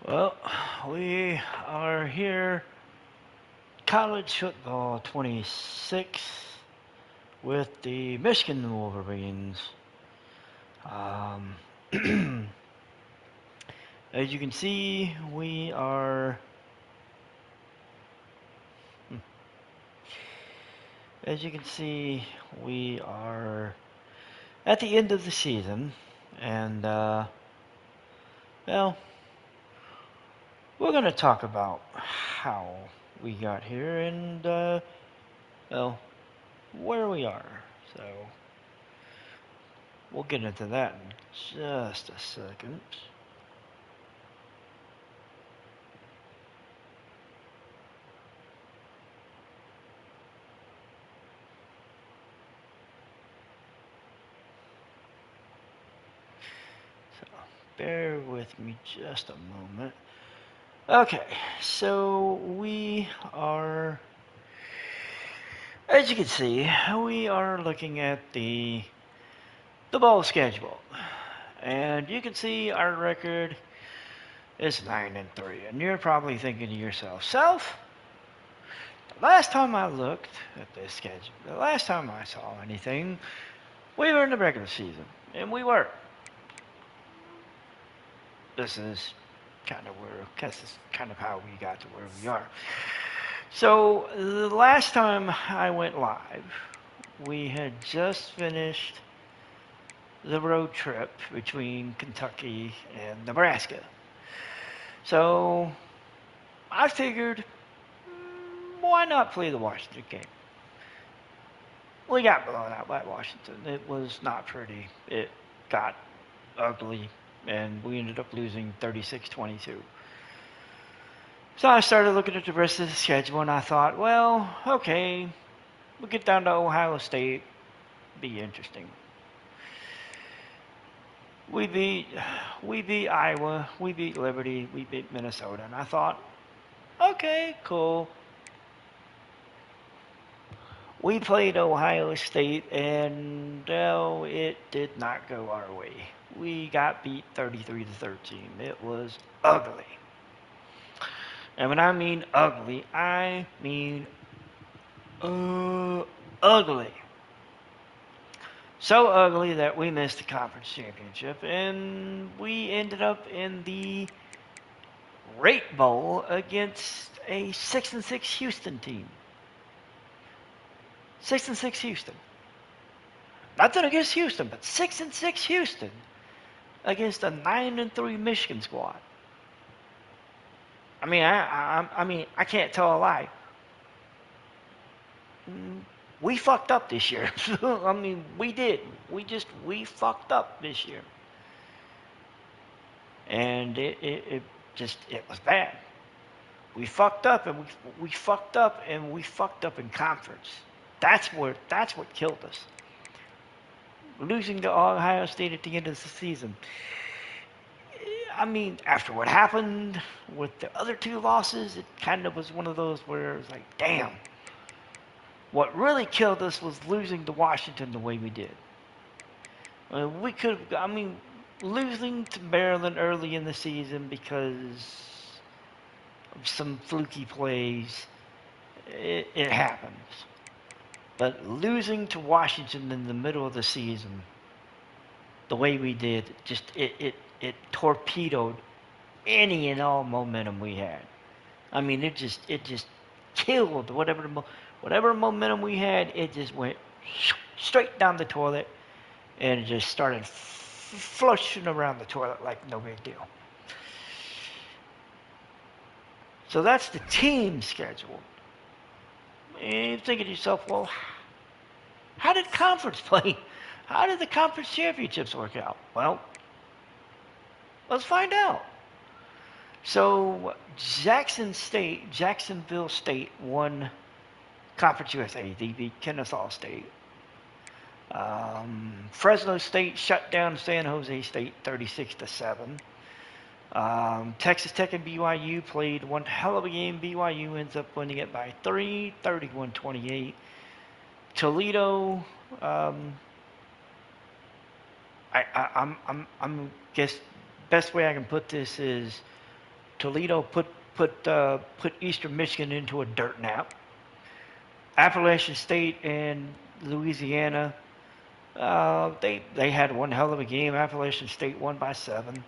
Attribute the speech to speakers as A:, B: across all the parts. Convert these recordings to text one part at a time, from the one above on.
A: Well, we are here, college football 26 with the Michigan Wolverines. Um, as you can see, as you can see, we are at the end of the season, and well, we're gonna talk about how we got here and well, where we are. So we'll get into that in just a second. So bear with me just a moment. Okay, so we are, as you can see, we are looking at the bowl schedule, and you can see our record is 9-3, and you're probably thinking to yourself, Self, the last time I looked at this schedule, the last time I saw anything, we were in the regular season, and we were. This is kind of where, this is kind of how we got to where we are. So the last time I went live, we had just finished the road trip between Kentucky and Nebraska. So I figured, why not play the Washington game? We got blown out by Washington. It was not pretty. It got ugly, and we ended up losing 36-22. So I started looking at the rest of the schedule, and I thought, well, okay, we'll get down to Ohio State. Be interesting. We beat we beat Iowa, we beat Liberty, we beat Minnesota, and I thought, okay, cool. We played Ohio State, and no, it did not go our way. We got beat 33-13. It was ugly. And when I mean ugly, I mean ugly. So ugly that we missed the conference championship, and we ended up in the Rate Bowl against a 6-6 Houston team. 6-6 Houston. Nothing against Houston, but 6-6 Houston against a 9-3 Michigan squad. I can't tell a lie. We fucked up this year. We did. We fucked up this year, and it was bad. We fucked up, and we fucked up, and we fucked up in conference. That's what killed us. Losing to Ohio State at the end of the season. After what happened with the other two losses, it kind of was one of those where it was like, damn. What really killed us was losing to Washington the way we did. We could have, losing to Maryland early in the season because of some fluky plays, it happens. But losing to Washington in the middle of the season, the way we did, it torpedoed any and all momentum we had. It just killed whatever momentum we had. It just went straight down the toilet, and it just started flushing around the toilet like no big deal. So that's the team schedule. And you're thinking to yourself, well, how did conference play? How did the conference championships work out? Well, let's find out. So Jacksonville State won Conference USA. They beat Kennesaw State. Fresno State shut down San Jose State 36-7. Texas Tech and BYU played one hell of a game. BYU ends up winning it by 3, 31-28. Toledo, I'm guess best way I can put this is Toledo put Eastern Michigan into a dirt nap. Appalachian State and Louisiana, they had one hell of a game. Appalachian State won by 7.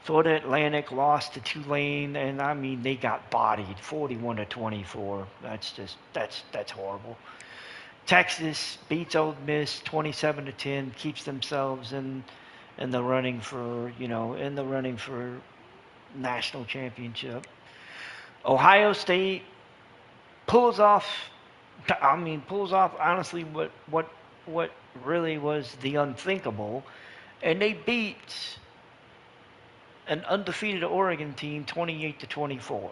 A: Florida Atlantic lost to Tulane, and I mean they got bodied, 41-24. That's horrible. Texas beats Ole Miss 27-10, keeps themselves in the running for national championship. Ohio State pulls off. Pulls off honestly what really was the unthinkable, and they beat an undefeated Oregon team 28-24.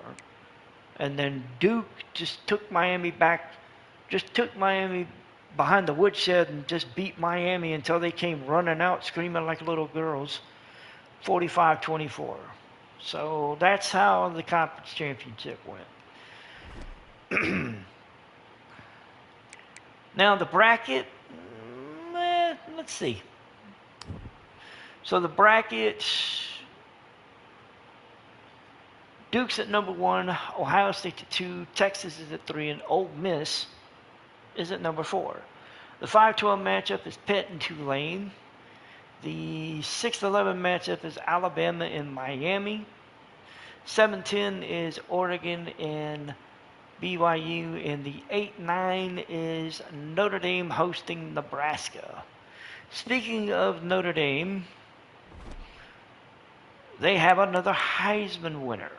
A: And then Duke just took Miami behind the woodshed and just beat Miami until they came running out screaming like little girls, 45-24. So that's how the conference championship went. Now the bracket, let's see. So the bracket, Duke's at number 1, Ohio State at 2, Texas is at 3, and Ole Miss is at number 4. The 5-12 matchup is Pitt and Tulane. The 6-11 matchup is Alabama and Miami. 7-10 is Oregon and BYU, and the 8-9 is Notre Dame hosting Nebraska. Speaking of Notre Dame, they have another Heisman winner.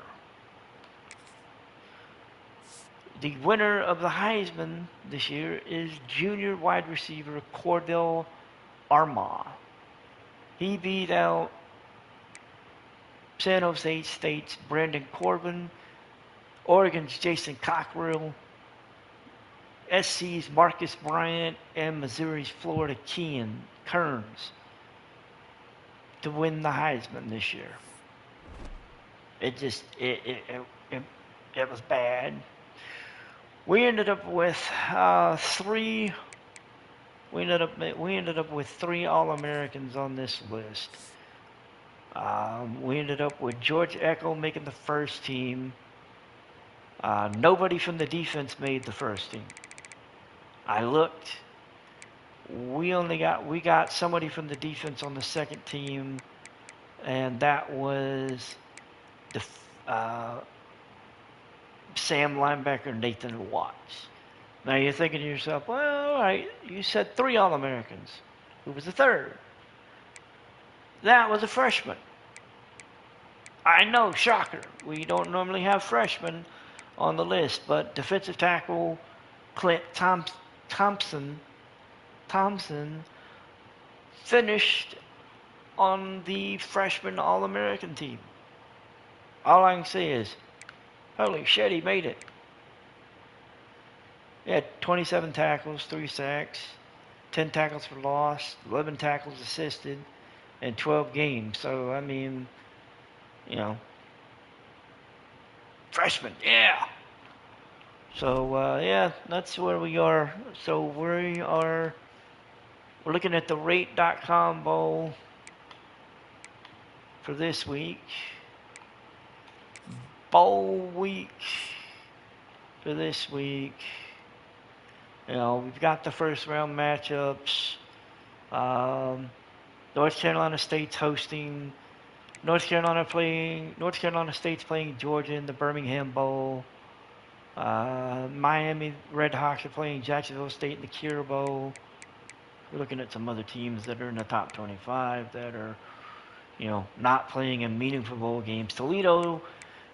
A: The winner of the Heisman this year is junior wide receiver Cordell Armah. He beat out San Jose State's Brandon Corbin, Oregon's Jason Cockrell, SC's Marcus Bryant, and Missouri's Florida Kearns to win the Heisman this year. It was bad. We ended up with three All-Americans on this list. We ended up with George Echo making the first team. Nobody from the defense made the first team. I looked. We got somebody from the defense on the second team, and that was the Sam linebacker Nathan Watts. Now you're thinking to yourself, well, all right, you said 3 All-Americans. Who was the third? That was a freshman. I know, shocker. We don't normally have freshmen on the list, but defensive tackle Clint Thompson finished on the freshman All-American team. All I can say is, holy shit, he made it. He had 27 tackles, 3 sacks, 10 tackles for loss, 11 tackles assisted, and 12 games. So, I mean, freshman, yeah. So, yeah, that's where we are. So we're looking at the rate.com bowl for this week. Bowl week for this week. We've got the first round matchups. North Carolina State's hosting. North Carolina State's playing Georgia in the Birmingham Bowl. Miami Redhawks are playing Jacksonville State in the Cure Bowl. We're looking at some other teams that are in the top 25 that are, not playing in meaningful bowl games. Toledo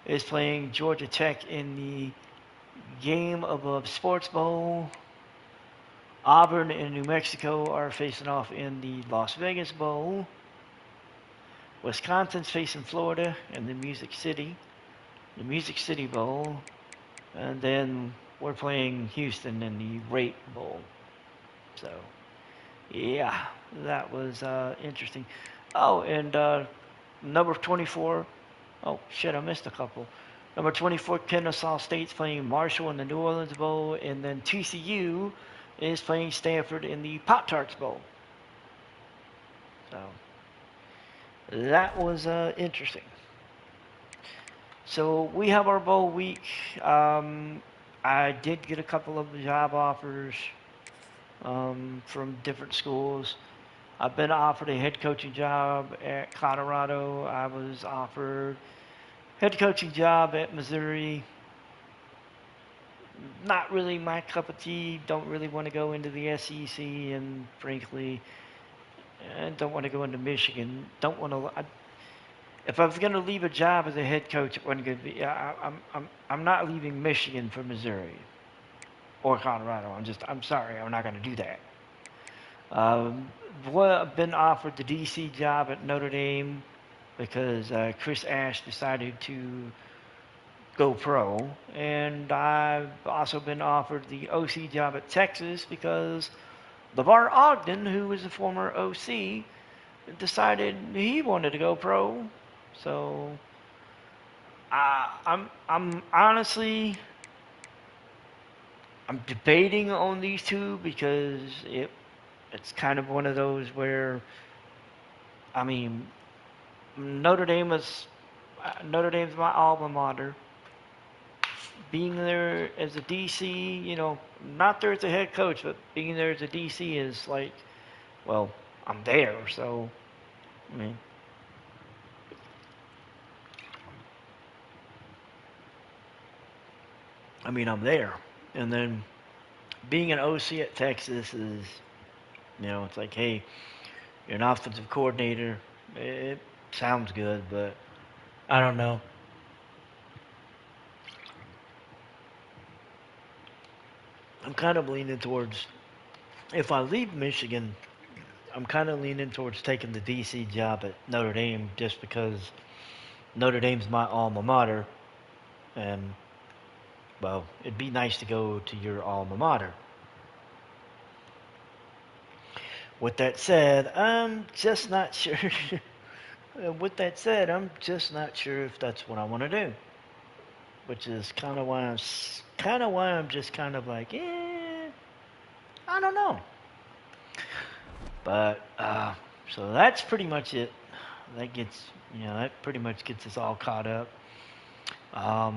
A: is playing Georgia Tech in the Game Above Sports Bowl. Auburn and New Mexico are facing off in the Las Vegas Bowl. Wisconsin's facing Florida in the Music City Bowl. And then we're playing Houston in the Rate Bowl. So, yeah, that was interesting. Oh, and number 24. Oh, shit, I missed a couple. Number 24, Kennesaw State's playing Marshall in the New Orleans Bowl. And then TCU is playing Stanford in the Pop-Tarts Bowl. So, that was interesting. So we have our bowl week. I did get a couple of job offers from different schools. I've been offered a head coaching job at Colorado. I was offered head coaching job at Missouri. Not really my cup of tea. Don't really want to go into the SEC, and frankly, I don't want to go into Michigan. Don't want to. If I was going to leave a job as a head coach, it wasn't going to be. I'm not leaving Michigan for Missouri or Colorado. I'm sorry. I'm not going to do that. I've been offered the DC job at Notre Dame because Chris Ash decided to go pro, and I've also been offered the OC job at Texas because LeVar Ogden, who was a former OC, decided he wanted to go pro. So I'm honestly I'm debating on these two because it's kind of one of those where, I mean, Notre Dame's my alma mater. Being there as a DC, not there as a head coach, but being there as a DC is like, well, I'm there, so, I'm there. And then being an OC at Texas is, it's like, hey, you're an offensive coordinator. It sounds good, but I don't know. I'm kind of leaning towards, if I leave Michigan, I'm kind of leaning towards taking the DC job at Notre Dame just because Notre Dame's my alma mater, and, well, it'd be nice to go to your alma mater. With that said, I'm just not sure. With that said, I'm just not sure if that's what I want to do, which is kind of why I'm just kind of like, I don't know. But so that's pretty much it. That pretty much gets us all caught up. I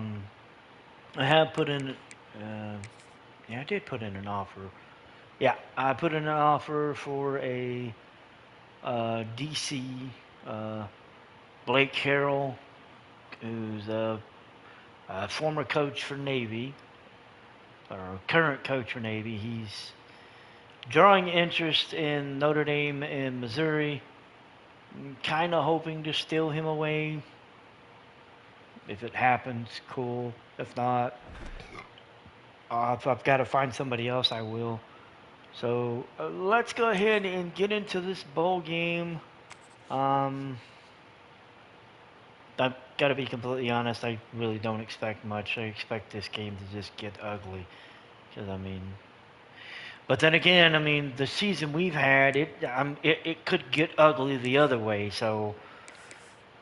A: have put in, I did put in an offer. Yeah, I put in an offer for a DC, Blake Harrell, who's a former coach for Navy, or current coach for Navy. He's drawing interest in Notre Dame and Missouri. Kind of hoping to steal him away. If it happens, cool. If not, if I've got to find somebody else, I will. So let's go ahead and get into this bowl game. I've got to be completely honest. I really don't expect much. I expect this game to just get ugly. Because but then again, the season we've had, it could get ugly the other way. So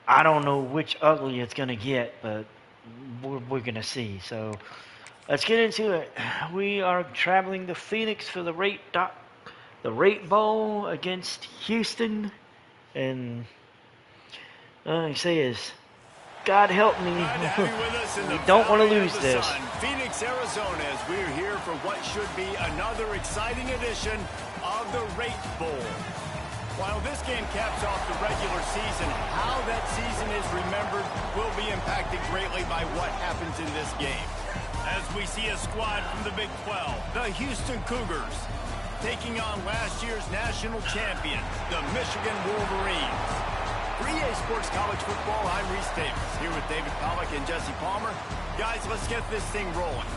A: I don't know which ugly it's gonna get, but we're gonna see. So let's get into it. We are traveling to Phoenix for the Rate Bowl against Houston, and all I say is, God help me. We don't want to lose this.
B: Phoenix, Arizona, as we're here for what should be another exciting edition of the Rate Bowl. While this game caps off the regular season, how that season is remembered will be impacted greatly by what happens in this game. As we see a squad from the Big 12, the Houston Cougars, taking on last year's national champions, the Michigan Wolverines. For EA Sports College Football, I'm Reese Davis, here with David Pollack and Jesse Palmer. Guys, let's get this thing rolling.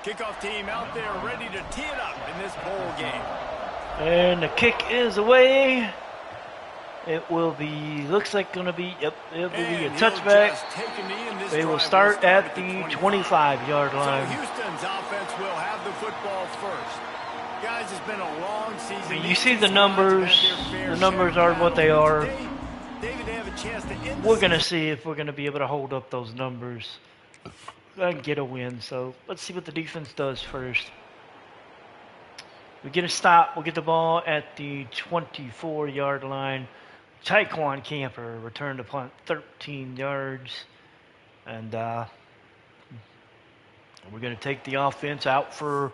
B: Kickoff team out there ready to tee it up in this bowl game.
A: And the kick is away. It will be, looks like going to be, yep, it will be a touchback. They will start at the 25-yard line.
B: So Houston's offense will have the football first. Guys, it's been a long season.
A: I mean, you see the numbers. The numbers are what they are.
B: David, they have a chance to end
A: We're going to see if we're going to be able to hold up those numbers and get a win. So let's see what the defense does first. We get a stop. We'll get the ball at the 24-yard line. Taekwon Camper returned to punt 13 yards. And we're going to take the offense out for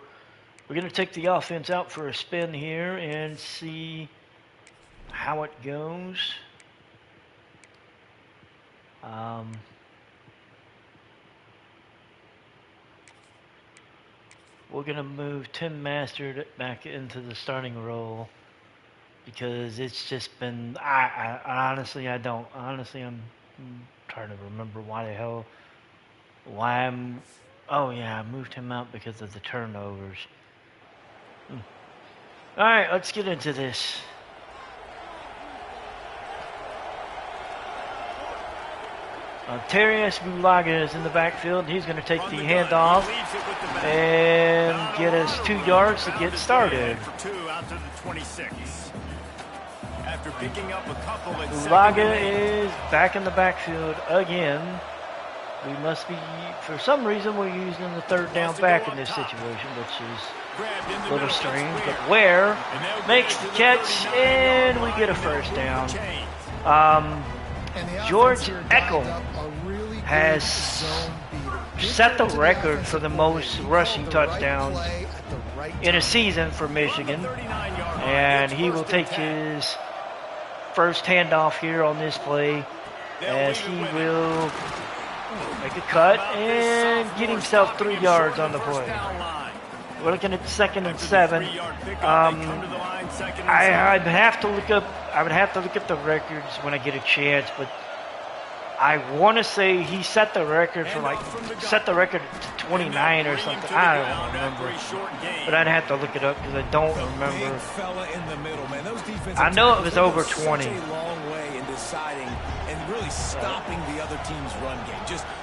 A: a spin here and see how it goes. We're going to move Tim Master back into the starting role because it's just been, I'm trying to remember why I moved him out because of the turnovers. All right, let's get into this. Terius Bulaga is in the backfield. He's going to take the handoff and get us 2 yards to get started. Bulaga is back in the backfield again. We must be, for some reason, we're using the third down back in this situation, which is a little strange. But Ware makes the catch, and we get a first down. George Eckel has set the record for the most rushing touchdowns in a season for Michigan, and he will take his first handoff here on this play as he will make a cut and get himself 3 yards on the play. We're looking at 2nd and 7. I would have to look up the records when I get a chance, but I want to say he set the record to 29 or something. I don't remember, but I'd have to look it up because I don't remember. I know it was over 20.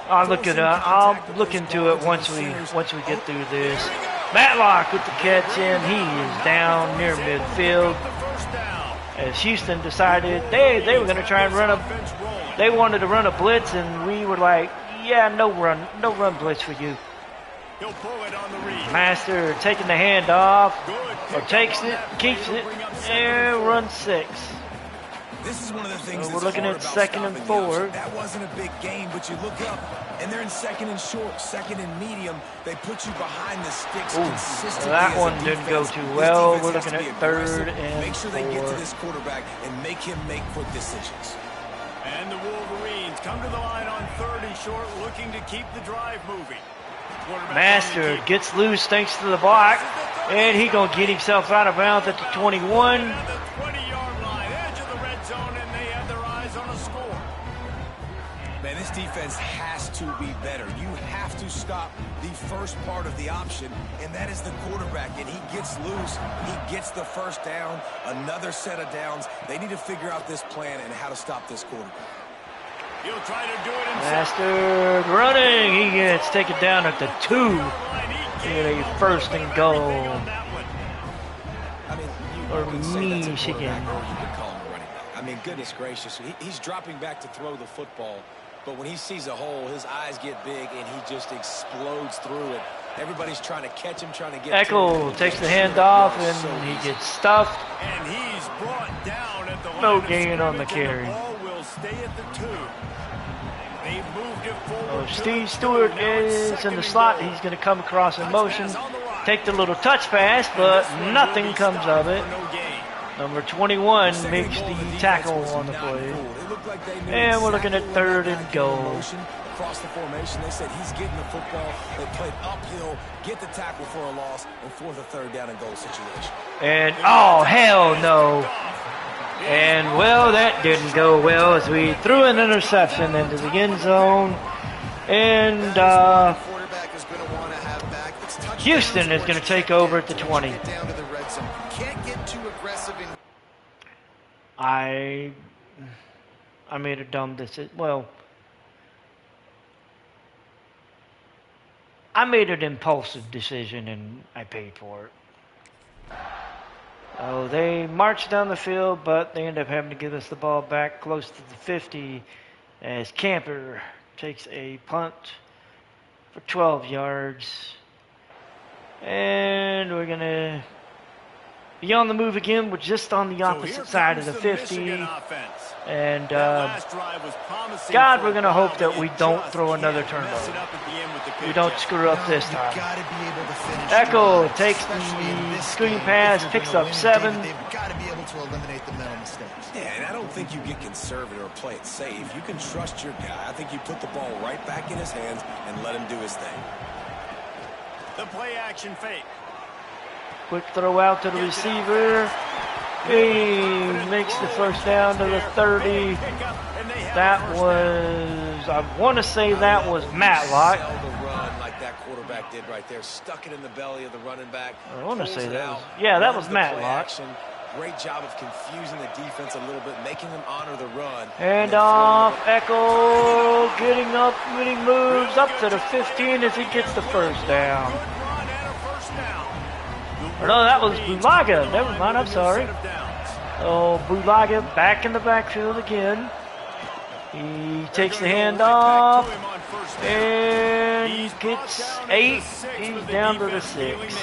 A: I'll look it up. I'll look into it once we get through this. Matlock with the catch in. He is down near midfield. As Houston decided they were going to try and they wanted to run a blitz, and we were like, yeah, no run blitz for you. Master taking the hand off, or takes it, keeps it, and runs 6.
C: This is one of the things
A: we're looking at 2nd and 4.
C: That wasn't a big game, but you look up, and they're in 2nd and short, 2nd and medium. They put you behind the sticks consistently.
A: That one didn't go too well. We're looking at 3rd and 4.
C: Make sure they get to this quarterback and make him make quick decisions.
B: And the Wolverines come to the line on 3rd and short, looking to keep the drive moving.
A: Master gets loose thanks to the block, and he gonna get himself out of bounds at the 21.
C: Man, this defense has to be better. You have to stop the first part of the option, and that is the quarterback. And he gets loose. He gets the first down, another set of downs. They need to figure out this plan and how to stop this quarterback.
B: He'll try to do it himself.
A: Master running. He gets taken down at the 2. Get a 1st and goal.
C: I mean,
A: or Michigan.
C: I mean, goodness gracious. He's dropping back to throw the football. But when he sees a hole, his eyes get big, and he just explodes through it. Everybody's trying to catch him, trying to get
A: Eckel takes the hand off, and he gets stuffed.
B: And he's brought down at the line.
A: No gain on the carry.
B: The ball will stay at the 2. They've moved it forward.
A: Steve Stewart is in the slot. He's going to come across in motion, take the little touch pass, but nothing comes of it. Number 21 makes the tackle on the play. And we're looking at 3rd and goal.
C: Across the formation, they said he's getting the football. They played uphill, get the tackle for a loss, and for the 3rd down and goal situation.
A: And, oh, hell no. And, well, that didn't go well as we threw an interception into the end zone. And Houston is going to take over at the 20. I made a dumb decision. Well, I made an impulsive decision, and I paid for it. Oh, they marched down the field, but they end up having to give us the ball back close to the 50 as Camper takes a punt for 12 yards. And we're going to be on the move again. We're just on the opposite side of the 50. And God, we're going to hope that we don't throw another turnover. We don't screw up this time. Echo takes the screen pass, picks up 7.
C: They've got to be able to eliminate the mental mistakes. Yeah, and I don't think you get conservative or play it safe. You can trust your guy. I think you put the ball right back in his hands and let him do his thing.
B: The play action fake.
A: Quick throw out to the receiver. He makes the first down to the 30. That was, I want to say that was Matlock.
C: Like that quarterback did right there. Stuck it in the belly of the running back.
A: I want to say that was, yeah, that was Matlock.
C: Great job of confusing the defense a little bit, making them honor the run.
A: And off, Echo getting up, getting moves up to the 15 as he gets the first down. Or no, that was Bulaga. Never mind, I'm sorry. Oh, Bulaga back in the backfield again. He takes the handoff and gets 8. He's down to the 6.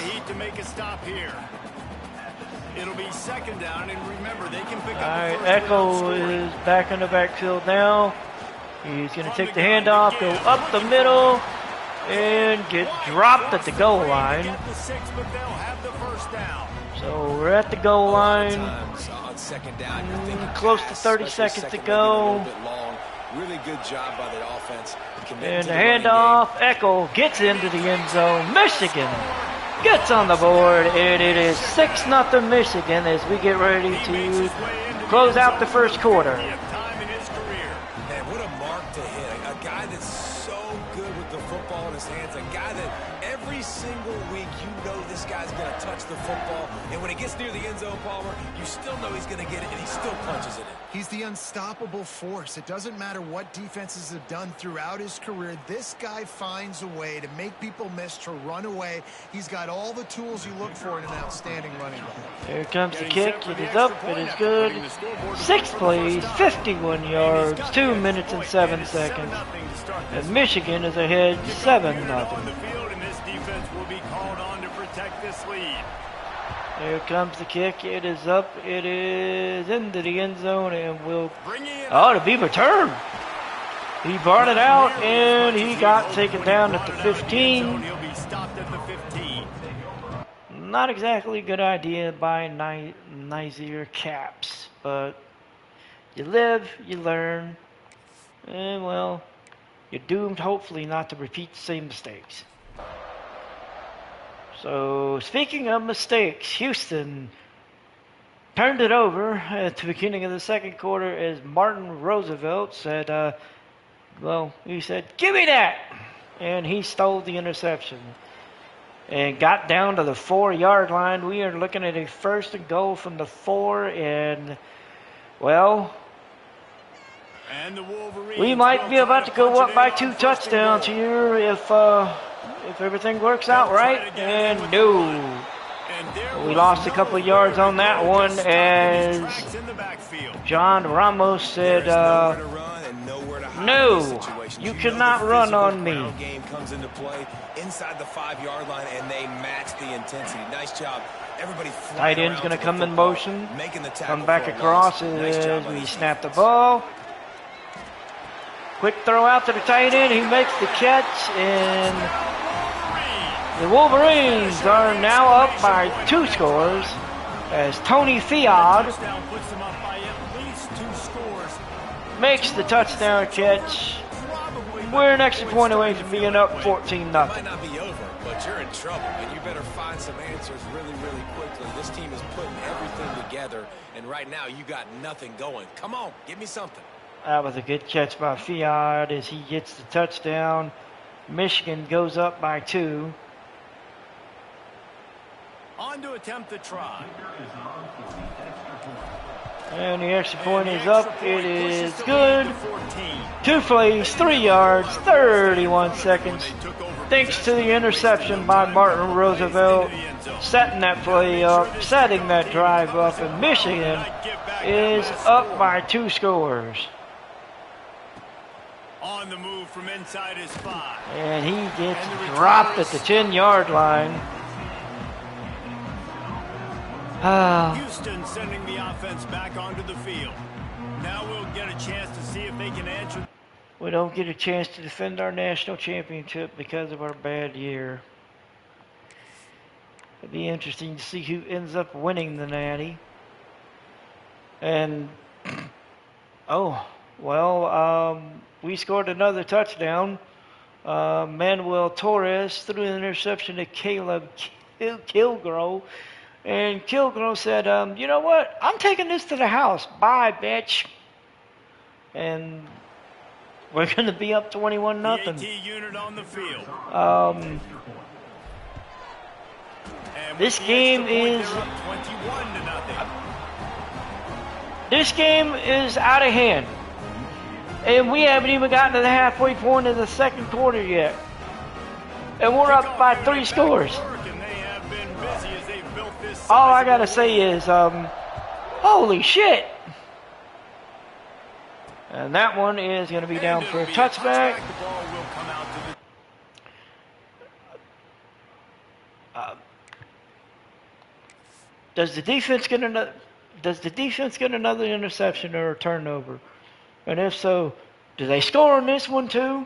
B: It'll be second down, and remember, they can pick up.
A: All right, Echo is back in the backfield now. He's going to take the handoff, go up the middle, and get dropped at the goal line. So we're at the goal line. Close to 30 seconds to go.
C: Really good job by the offense.
A: And the handoff, Echo gets into the end zone. Michigan gets on the board, and it is 6-0 Michigan as we get ready to close out the first quarter.
C: Man, what a mark to hit. A guy that's so good with the football in his hands. A guy that every single week you know this guy's going to touch the football. And when it gets near the end zone, Palmer, you still know he's going to get it, and he still punches it in.
D: He's the unstoppable force. It doesn't matter what defenses have done throughout his career. This guy finds a way to make people miss, to run away. He's got all the tools you look for in an outstanding running back.
A: Here comes the kick. It is up. It is good. 6 plays, 51 yards, 2 minutes and 7 seconds. And Michigan is ahead 7-0. Here comes the kick. It is up. It is into the end zone and will. Oh, to be returned. He brought it out and he got taken down at the 15. Not exactly a good idea by Nizier Caps, but you live, you learn, and well, you're doomed hopefully not to repeat the same mistakes. So, speaking of mistakes, Houston turned it over at the beginning of the second quarter as Martin Roosevelt said, he said, "Give me that!" And he stole the interception and got down to the 4-yard line. We are looking at a 1st and goal from the 4, and, well, we might be about to go up by 2 touchdowns here if everything works out right. And no, we lost a couple of yards on that one as John Ramos said, no, you cannot run on me.
C: Game comes into play inside the 5-yard line, and they match the intensity. Nice job. Everybody.
A: Tight end's going to come in motion, come back across as we snap the ball. Quick throw out to the tight end. He makes the catch, and the Wolverines are now up by 2 scores as Tony Fiod makes the touchdown catch. We're an extra point away from being up 14-0.
C: It might not be over, but you're in trouble, and you better find some answers really, really quickly. This team is putting everything together, and right now you got nothing going. Come on, give me something.
A: That was a good catch by Fiod as he gets the touchdown. Michigan goes up by 2.
B: On to attempt the try.
A: And the extra point is up. It is good. 2 plays, 3 yards, 31 seconds. thanks to the interception by Martin Roosevelt, setting that play up, setting that drive up, and Michigan is up by 2 scores.
B: On the move from inside his 5.
A: And he gets dropped at the 10-yard line.
B: Houston sending the offense back onto the field. Now we'll get a chance to see if they can answer.
A: We don't get a chance to defend our national championship because of our bad year. It'd be interesting to see who ends up winning the Natty. And, we scored another touchdown. Manuel Torres threw an interception to Caleb Kilgrove. And Kilgrove said, you know what? I'm taking this to the house. Bye, bitch. And we're going to be up 21-0.
B: Unit on the field.
A: This game is out of hand. And we haven't even gotten to the halfway point of the second quarter yet. And we're up by 3 scores. All I got to say is, holy shit. And that one is going to be down for a touchback. Does the defense get another interception or a turnover? And if so, do they score on this one too?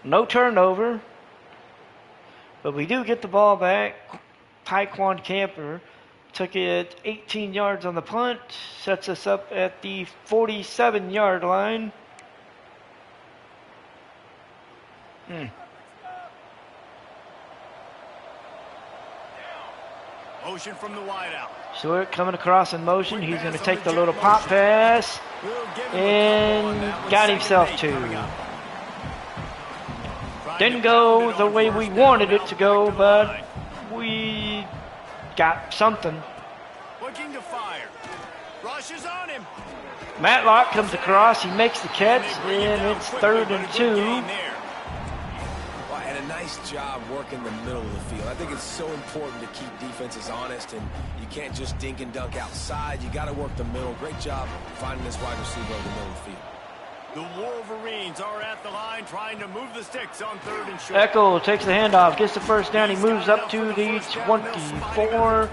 A: No turnover. But we do get the ball back. Taekwon Camper took it 18 yards on the punt. Sets us up at the 47-yard line.
B: Motion from the wideout.
A: Stewart coming across in motion. He's going to take the little pop pass and got himself 2. Didn't go the way we wanted it to go, but we got something.
B: Looking to fire. Rushes on him.
A: Matlock comes across. He makes the catch, and it's 3rd and 2.
C: And a nice job working the middle of the field. I think it's so important to keep defenses honest, and you can't just dink and dunk outside. You got to work the middle. Great job finding this wide receiver in the middle of the field.
B: The Wolverines are at the line trying to move the sticks on 3rd and short.
A: Echo takes the handoff, gets the first down. He moves up to the 24-yard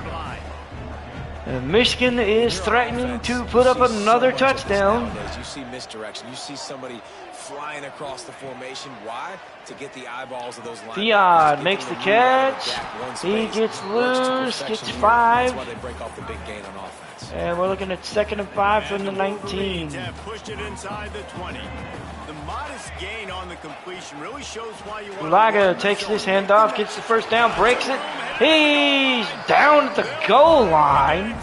B: line.
A: And Michigan is threatening to put up another touchdown.
C: You see misdirection. You see somebody flying across the formation. Why? To get the eyeballs of those linebackers.
A: Theod makes the catch. He gets loose, gets 5.
C: That's why they break off the big gain on offense.
A: And we're looking at 2nd and 5 from the 19.
B: Pushed it inside the 20. The modest gain on the completion really shows why you want.
A: Ulaga takes this handoff, gets the first down, breaks it. He's down at the goal line.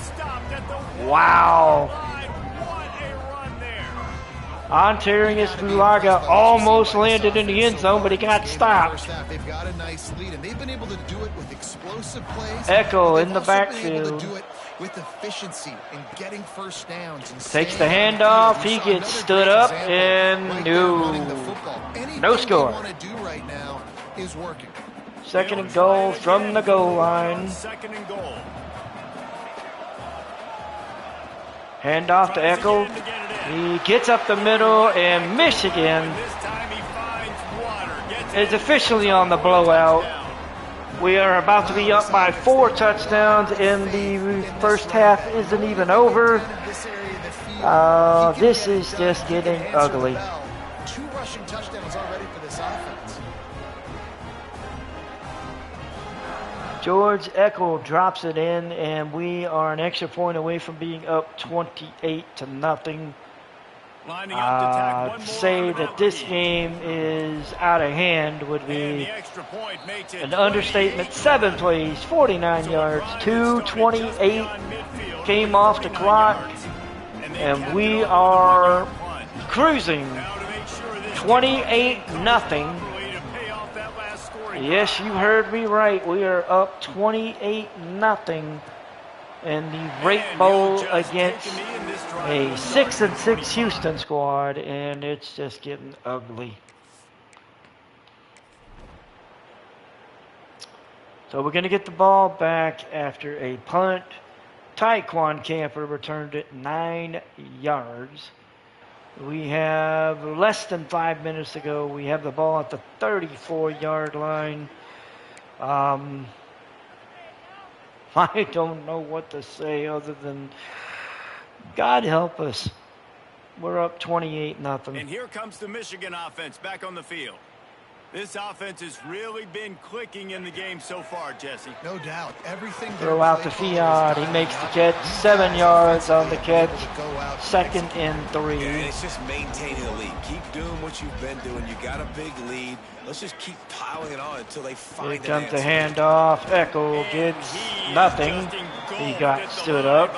A: Wow. Ontarius Bulaga almost landed in the end zone, but he got stopped.
D: They've got a nice lead, and they've been able to do it with explosive plays.
A: Echo in the backfield.
D: With efficiency and getting first downs. And
A: takes the handoff. He gets stood up and no score.
D: What they want to do right now is working.
A: 2nd and goal from the goal line.
B: 2nd and goal.
A: Handoff to Echo. He gets up the middle, and Michigan is officially on the blowout. We are about to be up by 4 touchdowns, and the first half isn't even over. This is just getting ugly.
D: 2 rushing touchdowns already for this offense.
A: George Eckel drops it in, and we are an extra point away from being up 28-0. Say that this game is out of hand would be an understatement. 7 plays, 49 yards, 2:28 came off the clock, and we are cruising 28-0. Yes, you heard me right. We are up 28-0 in the Rape Bowl against a 6-6 Houston squad, and it's just getting ugly. So we're going to get the ball back after a punt. Taekwon Camper returned it 9 yards. We have less than 5 minutes to go. We have the ball at the 34-yard line. I don't know what to say other than God help us. We're up 28-0.
B: And here comes the Michigan offense back on the field. This offense has really been clicking in the game so far, Jesse.
D: No doubt. Everything.
A: Throw out to Fiat. He makes the catch. 7 yards on the catch. 2nd and 3.
C: Yeah, it's just maintaining the lead. Keep doing what you've been doing. You got a big lead. Let's just keep piling it on until they find
A: Here
C: an
A: comes the
C: answer.
A: handoff. Echo gets nothing. He got stood up.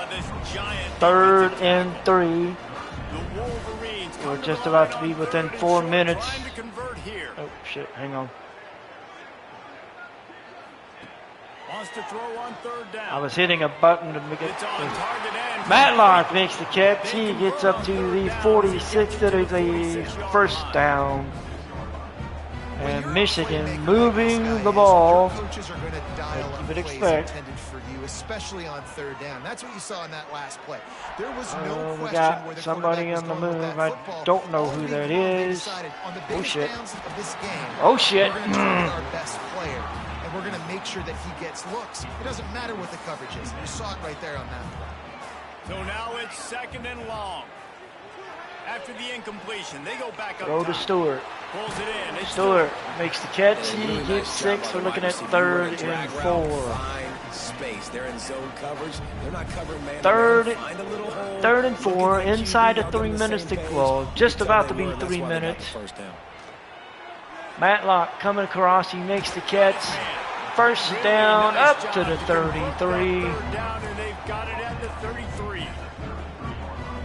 A: 3rd and 3.
B: The Wolverines.
A: We're just about to be within 4 minutes.
B: Trying to convert here.
A: Oh, shit. Hang on.
B: Wants to throw on 3rd down.
A: I was hitting a button to make it.
B: It's on target and
A: Matlock makes the catch. He gets up to the 46. That is a 1st down. And Michigan moving the ball.
D: Coaches are going to dial
A: Like you
D: up
A: would
D: plays
A: expect.
D: intended for you, especially on 3rd down. That's what you saw in that last play. There was no
A: We
D: question
A: got
D: where the
A: somebody
D: quarterback
A: on the
D: was going with
A: move.
D: that
A: I
D: football.
A: don't know
D: All
A: who
D: week
A: that
D: long, they
A: is.
D: decided on the
A: Oh,
D: biggest
A: shit.
D: downs of this game,
A: Oh, shit.
D: we're going to target our best player, and we're going to make sure that he gets looks. It doesn't matter what the coverage is. You saw it right there on that play.
B: So now it's 2nd and long. After the incompletion, they go back up
A: Throw to
B: top.
A: Stewart.
B: Pulls it in. It's
A: Stewart makes the catch.
C: Yeah,
A: He
C: really
A: gets
C: nice job
A: 6.
C: by
A: We're
C: the
A: looking
C: wide
A: at
C: receiver.
A: 3rd
C: Drag
A: and
C: route,
A: 4.
C: find space. They're in zone coverage. They're not covering man.
A: 3rd,
C: Find a little hole.
A: 3rd and 4.
C: Look at the
A: Inside
C: QB,
A: of
C: y'all
A: 3
C: get on the
A: minutes to
C: same page.
A: go. Just
C: You
A: about
C: tell
A: to
C: they
A: be
C: were, and
A: 3
C: that's why they got the
A: minutes.
C: 1st down.
A: Matlock coming across. He makes the catch. 1st down up to the 33.
B: 3rd down, and they've got it at the 33.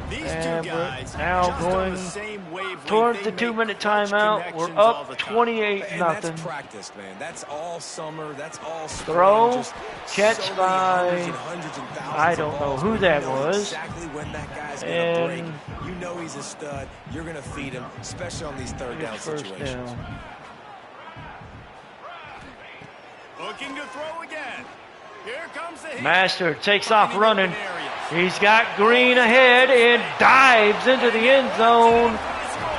B: These
A: And
B: two
A: we're
B: guys
A: now
B: just on
A: going
B: the same wavelength.
A: towards
B: They
A: the
B: make
A: 2-minute
B: clutch
A: timeout. We're
B: connections all
A: up
B: the time.
A: 28
C: And
A: nothing.
C: that's practice, man. That's all summer. That's all spring.
A: Throw,
C: Just
A: catch
C: so many
A: by-
C: hundreds and hundreds and thousands
A: I
C: of
A: don't know
C: balls.
A: who
C: You
A: that
C: know
A: was.
C: Exactly when that guy's going to
A: And-
C: break. You know he's a stud. You're going to feed him, especially on these 3rd down
A: First
C: situations.
A: down.
B: Looking to throw again. Here comes the hit.
A: Master takes off running. He's got Green ahead and dives into the end zone.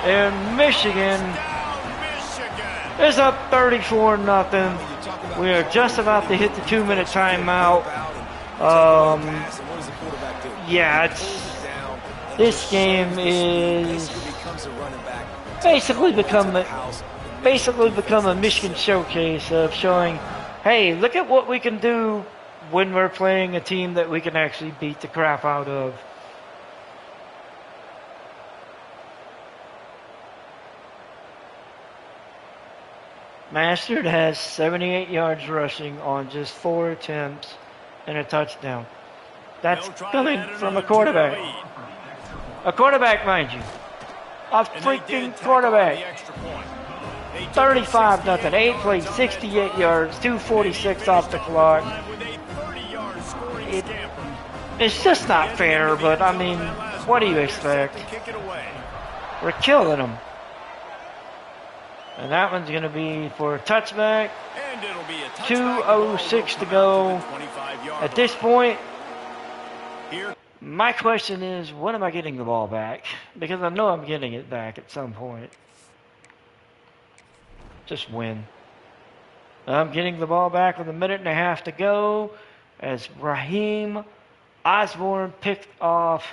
A: And Michigan
B: Down Michigan.
A: is up 34-0. We are just about to hit the 2-minute timeout. Yeah, this game is basically become a Michigan showcase of showing, hey, look at what we can do when we're playing a team that we can actually beat the crap out of. Mastard has 78 yards rushing on just 4 attempts and a touchdown. That's
B: They'll try
A: coming
B: to add
A: from a
B: another
A: quarterback.
B: 2 lead.
A: A quarterback, mind you. A
B: And they did
A: freaking
B: tack on
A: quarterback.
B: the extra point. They took it
A: 35-0. 8
B: 68
A: plays,
B: yards
A: 68 yards,
B: They
A: 2:46 off the
B: finished
A: clock.
B: drive with a 30-yard scoring
A: It-
B: scamper.
A: It's just not
B: Getting
A: fair,
B: into the
A: but I
B: end zone
A: mean,
B: that last
A: what do you
B: drive, they're set
A: expect?
B: to kick it away.
A: We're killing them. And that one's going to be for a touchback.
B: And it'll be a touchback.
A: 2:06 to go.
B: 25-yard
A: At this point,
B: here.
A: my question is, when am I getting the ball back? Because I know I'm getting it back at some point. Just when. I'm getting the ball back with 1.5 minutes to go as Raheem Osborne picked off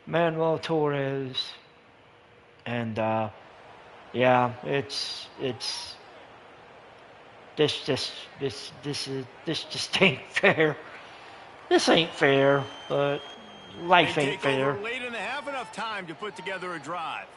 A: Manuel Torres. And, yeah, this just ain't fair. This ain't fair, but life
B: They
A: ain't
B: take
A: fair.
B: over late and they have enough time to put together a drive.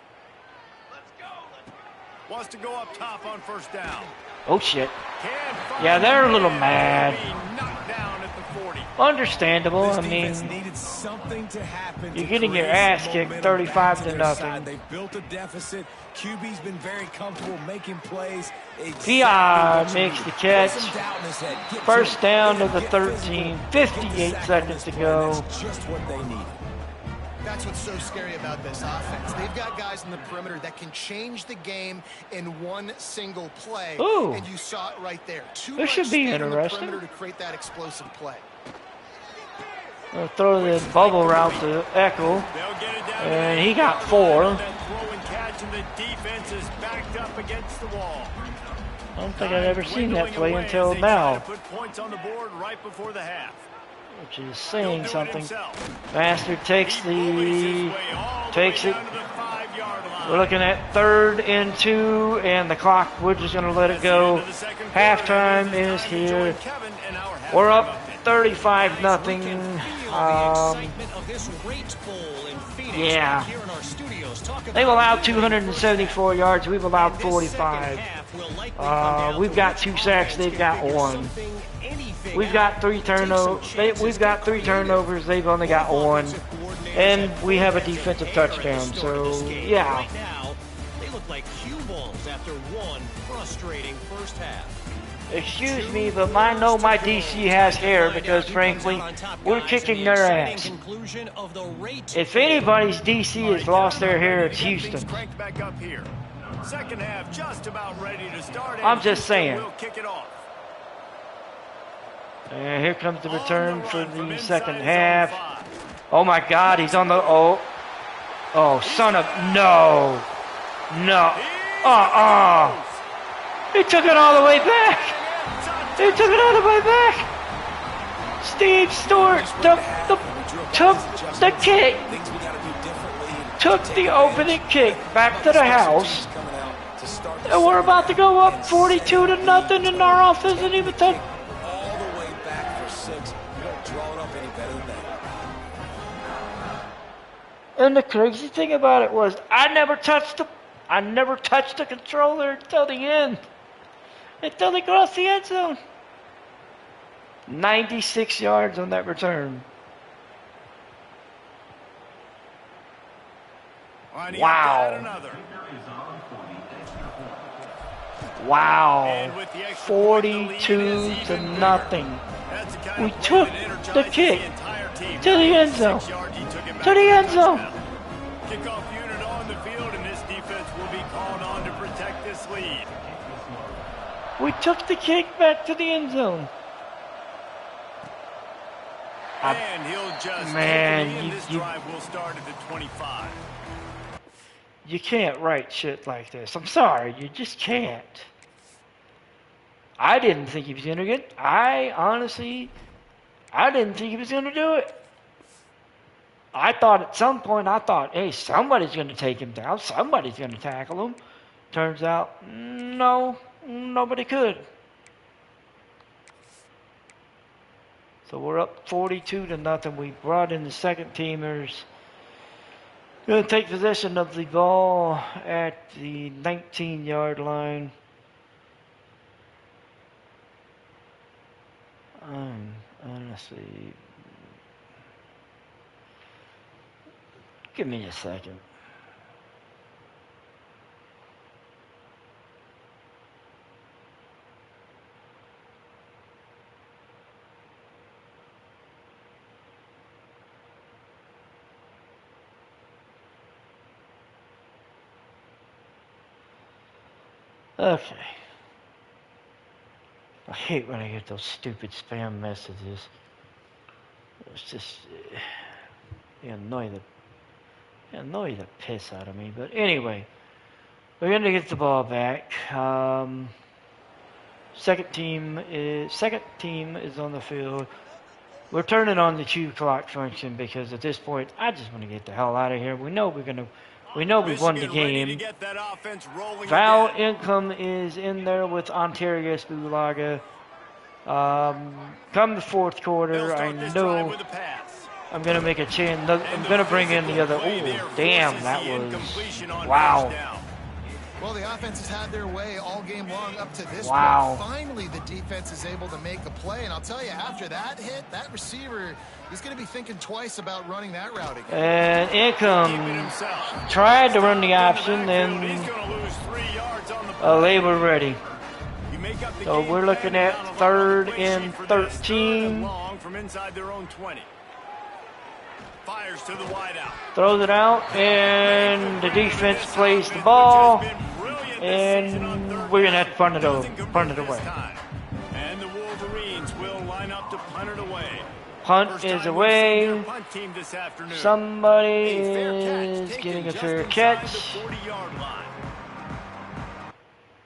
B: Wants to go up top on 1st down.
A: Oh shit.
B: Can't find
A: Yeah, they're a little
B: the man.
A: mad.
B: Being knocked down at the 40.
A: Understandable.
C: This
A: I
C: defense
A: mean,
C: needed something to happen.
A: you're
C: to
A: getting your
C: create
A: ass
C: some
A: kicked
C: momentum
A: 35
C: back
A: to
C: their
A: nothing.
C: side. They've built a deficit. QB's been very comfortable making plays.
A: Fiat makes the catch.
C: Put some doubt in his head. Get
A: 1st down to
C: him.
A: the
C: Get
A: 13.
C: physical.
A: 58
C: Get the sack on
A: seconds
C: this
A: to
C: play.
A: go.
C: That's just what they need.
D: That's what's so scary about this offense. They've got guys in the perimeter that can change the game in one single play.
A: Ooh.
D: And you saw it right there.
A: This should be
D: speed on the
A: interesting.
D: perimeter to create that explosive play.
A: We'll throw the bubble route to Echo, and he got 4.
B: That throw and catch, and the defense is backed up against the wall.
A: I don't think I've ever seen that play until now,
B: Put points on the board right before the half.
A: which is saying something. Bastard takes it. We're looking at 3rd and 2, and the clock, we're just going to let it go. Halftime is here. We're up 35-0. Yeah. They've allowed 274 yards. We've allowed 45. We've got 2 sacks. They've got 1. We've got 3 turnovers. We've got 3 turnovers. They've only got 1. And we have a defensive touchdown. So, yeah.
E: They look like cue balls after one frustrating first half.
A: Excuse me, but I know my DC has hair because, frankly, we're kicking their ass. If anybody's DC has lost their hair, it's Houston. I'm just saying. And here comes the return for the second half. Oh my God, he's on the oh, son of no. He took it all the way back. He took it all the way back. Steve Stewart took the kick. Took the opening kick back to the house. And we're about to go up 42-0, and our offense isn't even touch.
C: All the way back for 6. You don't draw it up any better than that.
A: And the crazy thing about it was I never touched the controller until the end. Until they crossed the end zone. 96 yards on that return. Wow. 42-0. We took the kick to the end zone. To the end zone.
B: Kickoff unit on the field, and this defense will be called on to protect this lead.
A: We took the kick back to the end zone.
B: And he'll just this drive will start at the 25.
A: You can't write shit like this. I'm sorry, you just can't. I didn't think he was going to get. I didn't think he was going to do it. I thought at some point, hey, somebody's going to take him down. Somebody's going to tackle him. Turns out, no, nobody could. So we're up 42-0. We brought in the second teamers. Going to take possession of the ball at the 19-yard line. Honestly, give me a second. Okay. I hate when I get those stupid spam messages. It's just they annoy the piss out of me. But anyway, we're going to get the ball back. Second team is on the field. We're turning on the cue clock function because at this point, I just want to get the hell out of here. We know we've won the game. Val Income is in there with Ontario Spulaga. Come the fourth quarter, I know I'm going to make a change. I'm going to bring in the other. Oh, damn, that was. Wow.
D: Well, the offense has had their way all game long up to this
A: point.
D: Finally, the defense is able to make a play. And I'll tell you, after that hit, that receiver is going to be thinking twice about running that route again.
A: And Income tried to run the option, and they were ready. So we're looking at 3rd and 13.
B: fires to the wideout.
A: Throws it out, and the defense plays the ball, and we're going to have to punt it away.
B: And the Wolverines will line up to punt it away.
A: Punt is away. Somebody is getting a fair catch.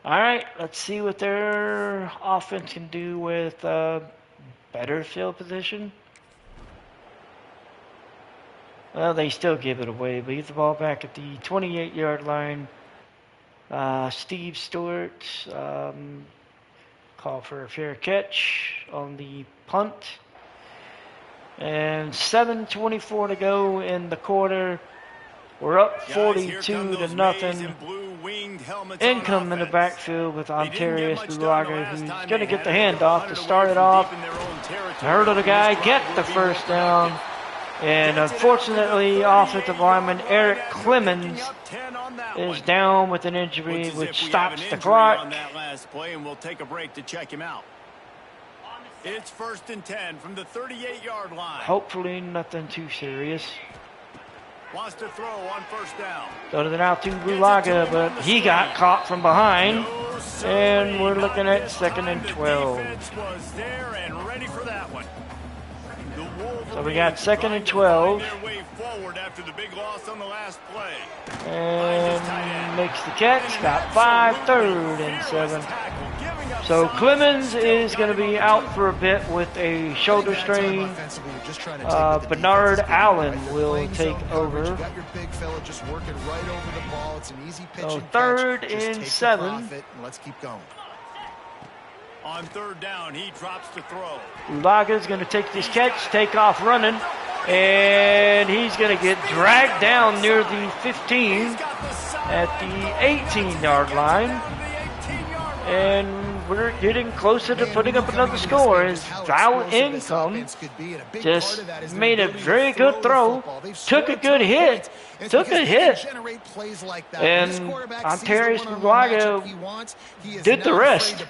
A: All right, let's see what their offense can do with better field position. Well, they still give it away. Leave the ball back at the 28-yard line. Steve Stewart call for a fair catch on the punt. And 7:24 to go in the quarter. We're up 42-0. Income in the backfield with Ontarius Bulaga, who's going to get the handoff to start it off. Hurdle the guy, get the first down. And unfortunately, offensive lineman Eric Clemens is down with an injury, which stops the clock.
B: We'll take a break to check him out. It's 1st and 10 from the 38-yard line.
A: Hopefully nothing too serious.
B: Wants to throw on 1st down.
A: Throws it out to Bulaga, but he got caught from behind. And we're looking at 2nd and 12.
B: Was there and ready for that one.
A: So we got 2nd and 12.
B: After the big loss on the last play.
A: And makes the catch. Got 5, 3rd and 7. So Clemens is going to be out for a bit with a shoulder strain. Bernard Allen will take over. So 3rd and 7.
D: Let's keep going.
B: On 3rd down, he drops the throw.
A: Ulaga's going to take this catch, take off running, and he's going to get dragged down near the 15 at the 18-yard line. And we're getting closer to putting up another score. As Val Income just made a very good throw, took a good hit, and Ontarius Bulaga did the rest.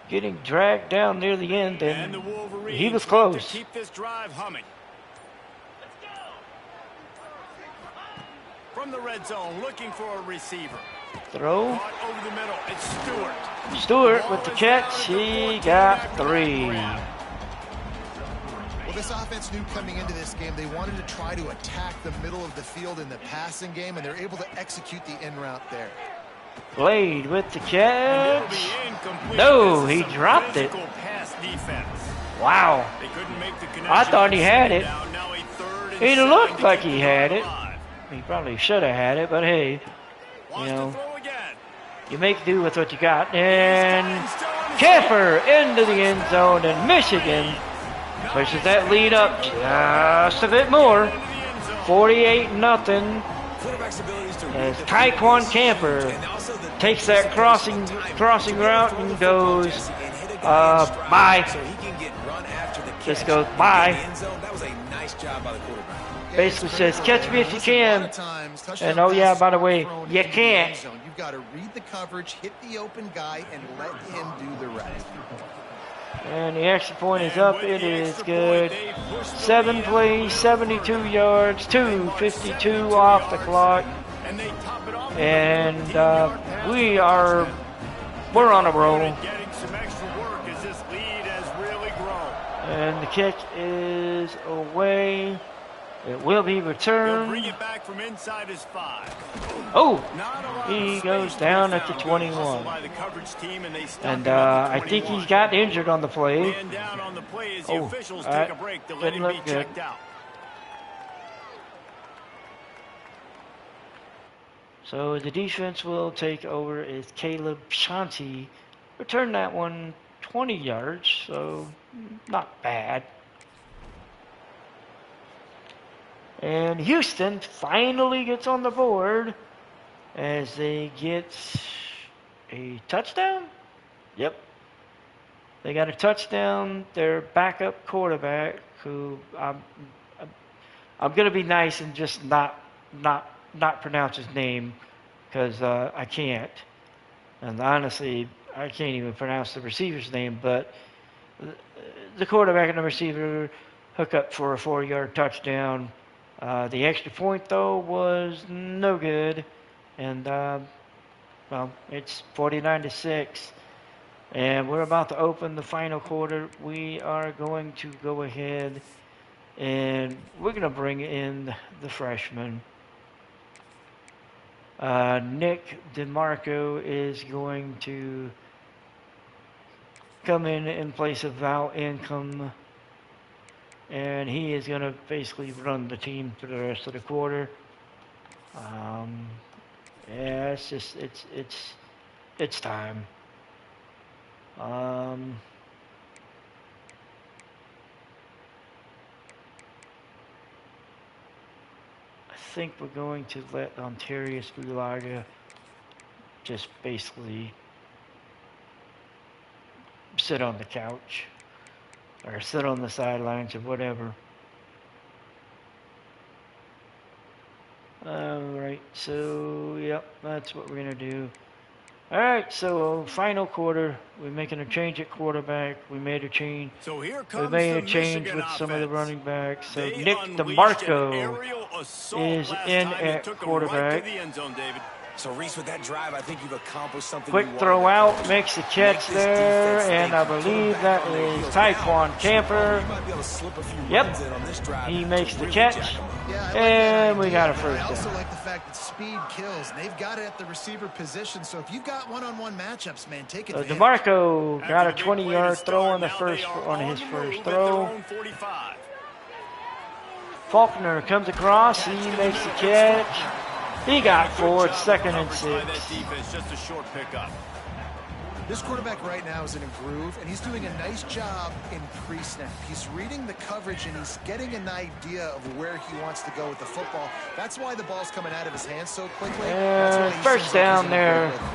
A: Getting dragged down near the end, and he was close.
B: Keep this drive humming. From the red zone, looking for a receiver.
A: Throw.
B: Over the middle, it's Stewart.
A: Stewart with the catch. He got 3.
D: Well, this offense knew coming into this game they wanted to try to attack the middle of the field in the passing game, and they're able to execute the in route there.
A: Blade with the catch. No, he dropped it. Wow. I thought he had it. It looked like he had it. He probably should have had it, but hey, you know, you make do with what you got. And Camper into the end zone, and Michigan pushes that lead up just a bit more. 48-0. As Taekwon Camper takes that crossing route and goes bye. Just goes bye. Basically says, catch me if you can. And oh yeah, by the way, you can't.
D: You've got to read the coverage, hit the open guy, and let him do the rest.
A: And the extra point is up. It is good. 7 plays, 72 yards, 2:52 off the clock. And we're on a roll. And the kick is away. It will be returned.
B: Bring it back from inside his 5.
A: Oh, he goes down at the 21. And I think he's got injured on the play. Oh, that didn't look good. So the defense will take over as Caleb Shanti. Returned that one 20 yards, so not bad. And Houston finally gets on the board as they get a touchdown. Yep. They got a touchdown. Their backup quarterback, who I'm going to be nice and just not pronounce his name because I can't. And honestly, I can't even pronounce the receiver's name, but the quarterback and the receiver hook up for a 4-yard touchdown. The extra point, though, was no good. And, well, it's 49-6. And we're about to open the final quarter. We are going to go ahead and we're going to bring in the freshman. Nick DeMarco is going to come in place of Val Income. And he is going to basically run the team for the rest of the quarter. Yeah, it's just, it's time. I think we're going to let Ontarius Bulaga just basically sit on the couch or sit on the sidelines or whatever. Alright, so yep, that's what we're gonna do. Alright, so final quarter, we're making a change at quarterback. We made a change.
B: So here
A: We
B: comes
A: made
B: the
A: a change
B: Michigan
A: with some of the
B: offense.
A: running backs. So
B: They
A: Nick
B: unleashed an
A: DeMarco
B: aerial assault
A: is
B: last
A: in
B: time and
A: at
B: took 'em
A: quarterback.
B: right to the end zone, David.
C: So, Reese, with that drive, I think you've accomplished something.
A: Quick
C: you
A: throw
C: wanted to
A: out,
C: accomplish.
A: makes the catch
C: Make this
A: there,
C: defense
A: and I
C: think. Put 'em
A: believe
C: back
A: that
C: on their
A: is
C: heels.
A: Taekwon
C: Now,
A: Camper.
C: you might be able to slip a few
A: Yep.
C: runs in on this drive
A: He
C: to
A: makes the
C: really
A: catch.
C: jack 'em up.
D: Yeah, I like
A: And
D: that
A: we
D: idea,
A: got a
D: but
A: first
D: I also
A: down.
D: like the fact that speed kills. And they've got it at the receiver position. So if you've got one-on-one matchups, man, take advantage.
A: DeMarco got a
B: After the big play to
A: 20-yard throw
B: start,
A: on the
B: now
A: first
B: they are
A: on his
B: the
A: first
B: move at their
A: throw.
B: own 45.
A: Faulkner comes across, he makes the catch. He got
B: Good
A: 4,
B: job of
A: 2nd and
B: coverage by
A: 6.
B: that defense, just a short pickup.
D: This quarterback right now is in a groove, and he's doing a nice job in pre-snap. He's reading the coverage, and he's getting an idea of where he wants to go with the football. That's why the ball's coming out of his hands so quickly. That's why
A: And
D: he
A: first
D: seems like he's
A: down
D: in a
A: there.
D: good rhythm.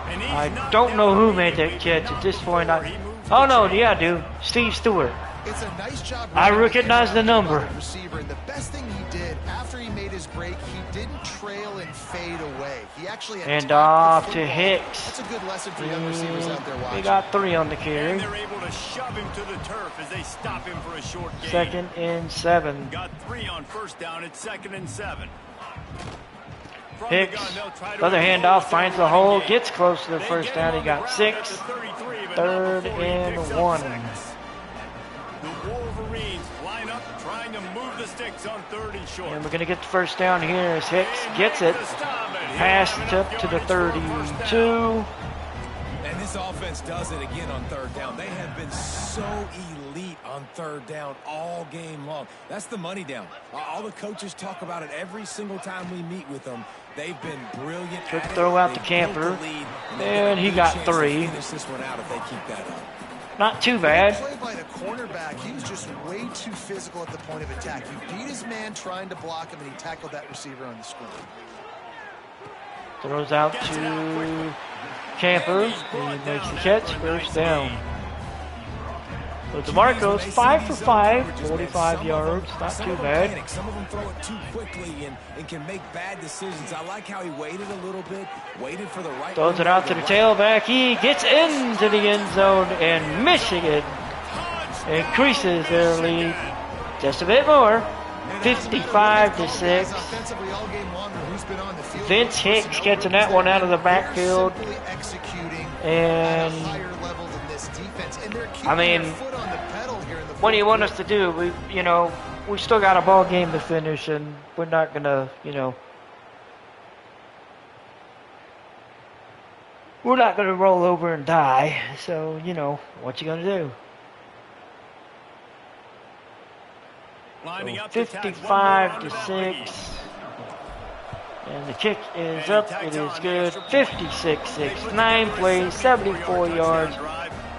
B: And he's
A: I
B: knocked
A: don't
B: down
A: know
B: the
A: who
B: lead,
A: made that
B: maybe
A: catch
B: not
A: at this point.
B: before he moves
A: Oh
B: the
A: no,
B: chain.
A: yeah, I do. Steve Stewart.
D: It's a nice job.
A: I
D: running the
A: recognize the
D: in-route
A: number.
D: by the receiver, and the best thing he did after he made his break, he didn't trail and fade away. He actually
A: And
D: attacked the
A: off to
D: football.
A: Hicks.
D: That's a good lesson for young receivers out there
A: We
D: watching.
A: got 3 on the
B: And
A: carry.
B: they're able to shove him to the turf as they stop him for a short gain.
A: 2nd and 7.
B: Got 3 on first down at 2nd and 7. From
A: Hicks,
B: the gun, they'll try to
A: other
B: roll
A: handoff,
B: with
A: finds
B: their
A: the hole,
B: running game.
A: gets close to the
B: They
A: first
B: get
A: down.
B: him
A: He
B: on
A: got
B: the ground
A: 6.
B: at the 33, but not
A: 3rd
B: before he
A: and
B: picks up
A: 1.
B: 6. The Wolverines line up, trying to move the sticks on 3rd and short.
A: And we're going to get the first down here as Hicks gets it. Passed up to the 32.
C: And this offense does it again on 3rd down. They have been so elite on 3rd down all game long. That's the money down. All the coaches talk about it every single time we meet with them. They've been brilliant.
A: Good
C: at it.
A: throw out to
C: They've
A: Camper.
C: built the lead, and they've
A: And
C: got a
A: he
C: good
A: got
C: chance to
A: 3.
C: finish this one out if they keep that up.
A: Not too
D: Great
A: bad.
D: play by the cornerback. He was just way too physical at the point of attack. He beat his man trying to block him, and he tackled that receiver on the screen.
A: Throws out to Camper. He makes the catch. First down. So DeMarco's 5 for 5, 45 yards. Not
C: Some
A: too
C: of them
A: bad.
C: panic. Some of them throw it too quickly and can make bad decisions. I like how he waited a little bit, waited for the right.
A: Throws it out to the tailback. He gets into the end zone, and Michigan increases their lead just a bit more, 55-6.
D: Offensively all game long, who's been on the field?
A: Vince Hicks catching that one out of the backfield,
D: They're simply executing
A: and
D: at a higher level than this defense, and they're keeping
A: I mean,
D: their foot on the pedal here in the
A: what do you
D: fourth
A: want us to do? We still got a ball game to finish, and we're not gonna, we're not gonna roll over and die. So, what you gonna do?
B: Lining
A: So
B: up to tack one more onto that
A: 55-6.
B: lead.
A: And the kick is
B: And
A: up.
B: he
A: It
B: tacks
A: is
B: on the
A: good.
B: extra point.
A: 56-6. 9 plays, 74 yards,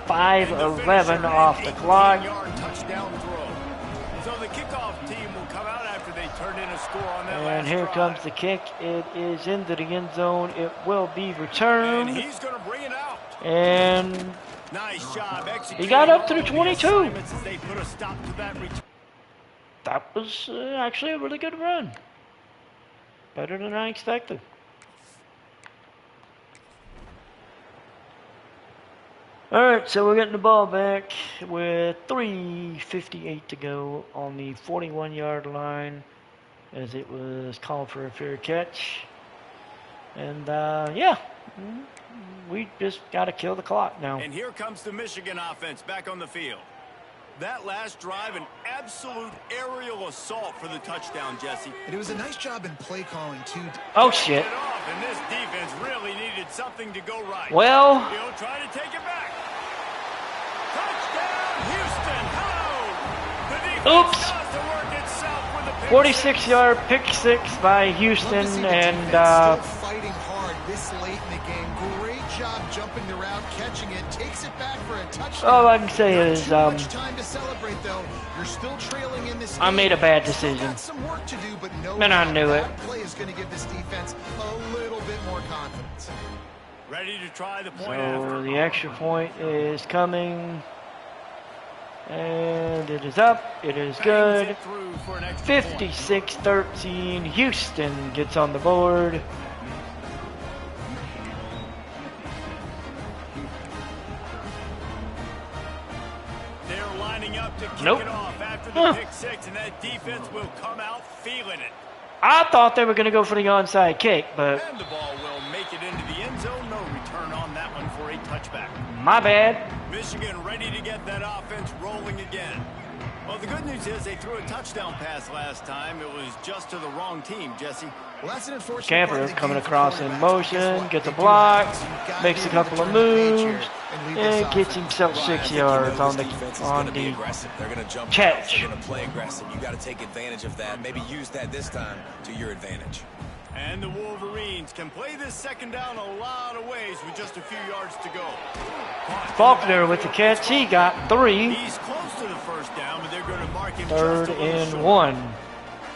A: 5:11 off the clock.
B: 15-yard touchdown throw. So the kickoff team will come out after they turn in a score on that
A: And
B: last
A: here
B: drive.
A: comes the kick. It is into the end zone. It will be
B: And
A: returned.
B: he's going to bring it out.
A: And
B: Nice job executing.
A: he got up to the
B: all the
A: 22.
B: assignments as they put a stop to that return.
A: that was actually a really good run. Better than I expected. All right, so we're getting the ball back with 3:58 to go on the 41-yard line, as it was called for a fair catch. And yeah, we just got to kill the clock now.
B: And here comes the Michigan offense back on the field. That last drive, an absolute aerial assault for the touchdown, Jesse.
D: And it was a nice job in play calling, too.
A: Oh, shit.
B: Get off, and this defense really needed something to go right.
A: Well,
B: He'll try to take it back. Touchdown, Houston. Hello. The defense
A: Oops.
B: does the work itself with a pick
A: 46-yard pick six by Houston, and
D: still fighting hard this late in the game. Great job jumping the route, catching it, takes it back for a touchdown.
A: all I can say is
D: Not too much time to celebrate, though. You're still trailing in this
A: I
D: game.
A: made a bad
D: Still
A: decision.
D: got some work to do, but no
A: And I
D: doubt
A: knew it.
D: that play is going to give this defense a little bit more confidence.
B: ready to try the point
A: so
B: after.
A: the extra point is coming, and it is up. It is
B: Bangs
A: good.
B: it through for an extra point.
A: 56-13. Houston gets on the board.
B: They're lining up to kick
A: Nope.
B: it off after the
A: Huh.
B: pick six, and that defense will come out feeling it.
A: I thought they were going to go for the onside kick, but
B: And the ball will make it into the end zone. No return on that one for a touchback.
A: my bad.
B: Michigan ready to get that offense rolling again. Well, the good news is they threw a touchdown pass last time. It was just to the wrong team, Jesse.
D: Well, that's an unfortunate
A: Camper
D: part of the
A: coming
D: game for
A: across in
D: quarterbacks.
A: motion,
D: Guess what?
A: gets a
D: They do
A: block,
D: have it. So you've got to
A: makes
D: be
A: a
D: able to
A: couple of
D: turn the page here
A: moves,
D: and lead this
A: and gets
D: offense.
A: himself
C: Right, I
A: 6
C: think you
A: yards
C: know
A: on
C: this defense is
A: on
C: gonna be
A: the
C: aggressive. They're going to jump
A: catch.
C: out. They're going to play aggressive. You got to take advantage of that. Maybe use that this time to your advantage.
B: And the Wolverines can play this second down a lot of ways with just a few yards to go.
A: Faulkner with the catch. He got 3.
B: He's close to the first down, but they're going to mark him
A: Third
B: just a little
A: and
B: short.
A: 1.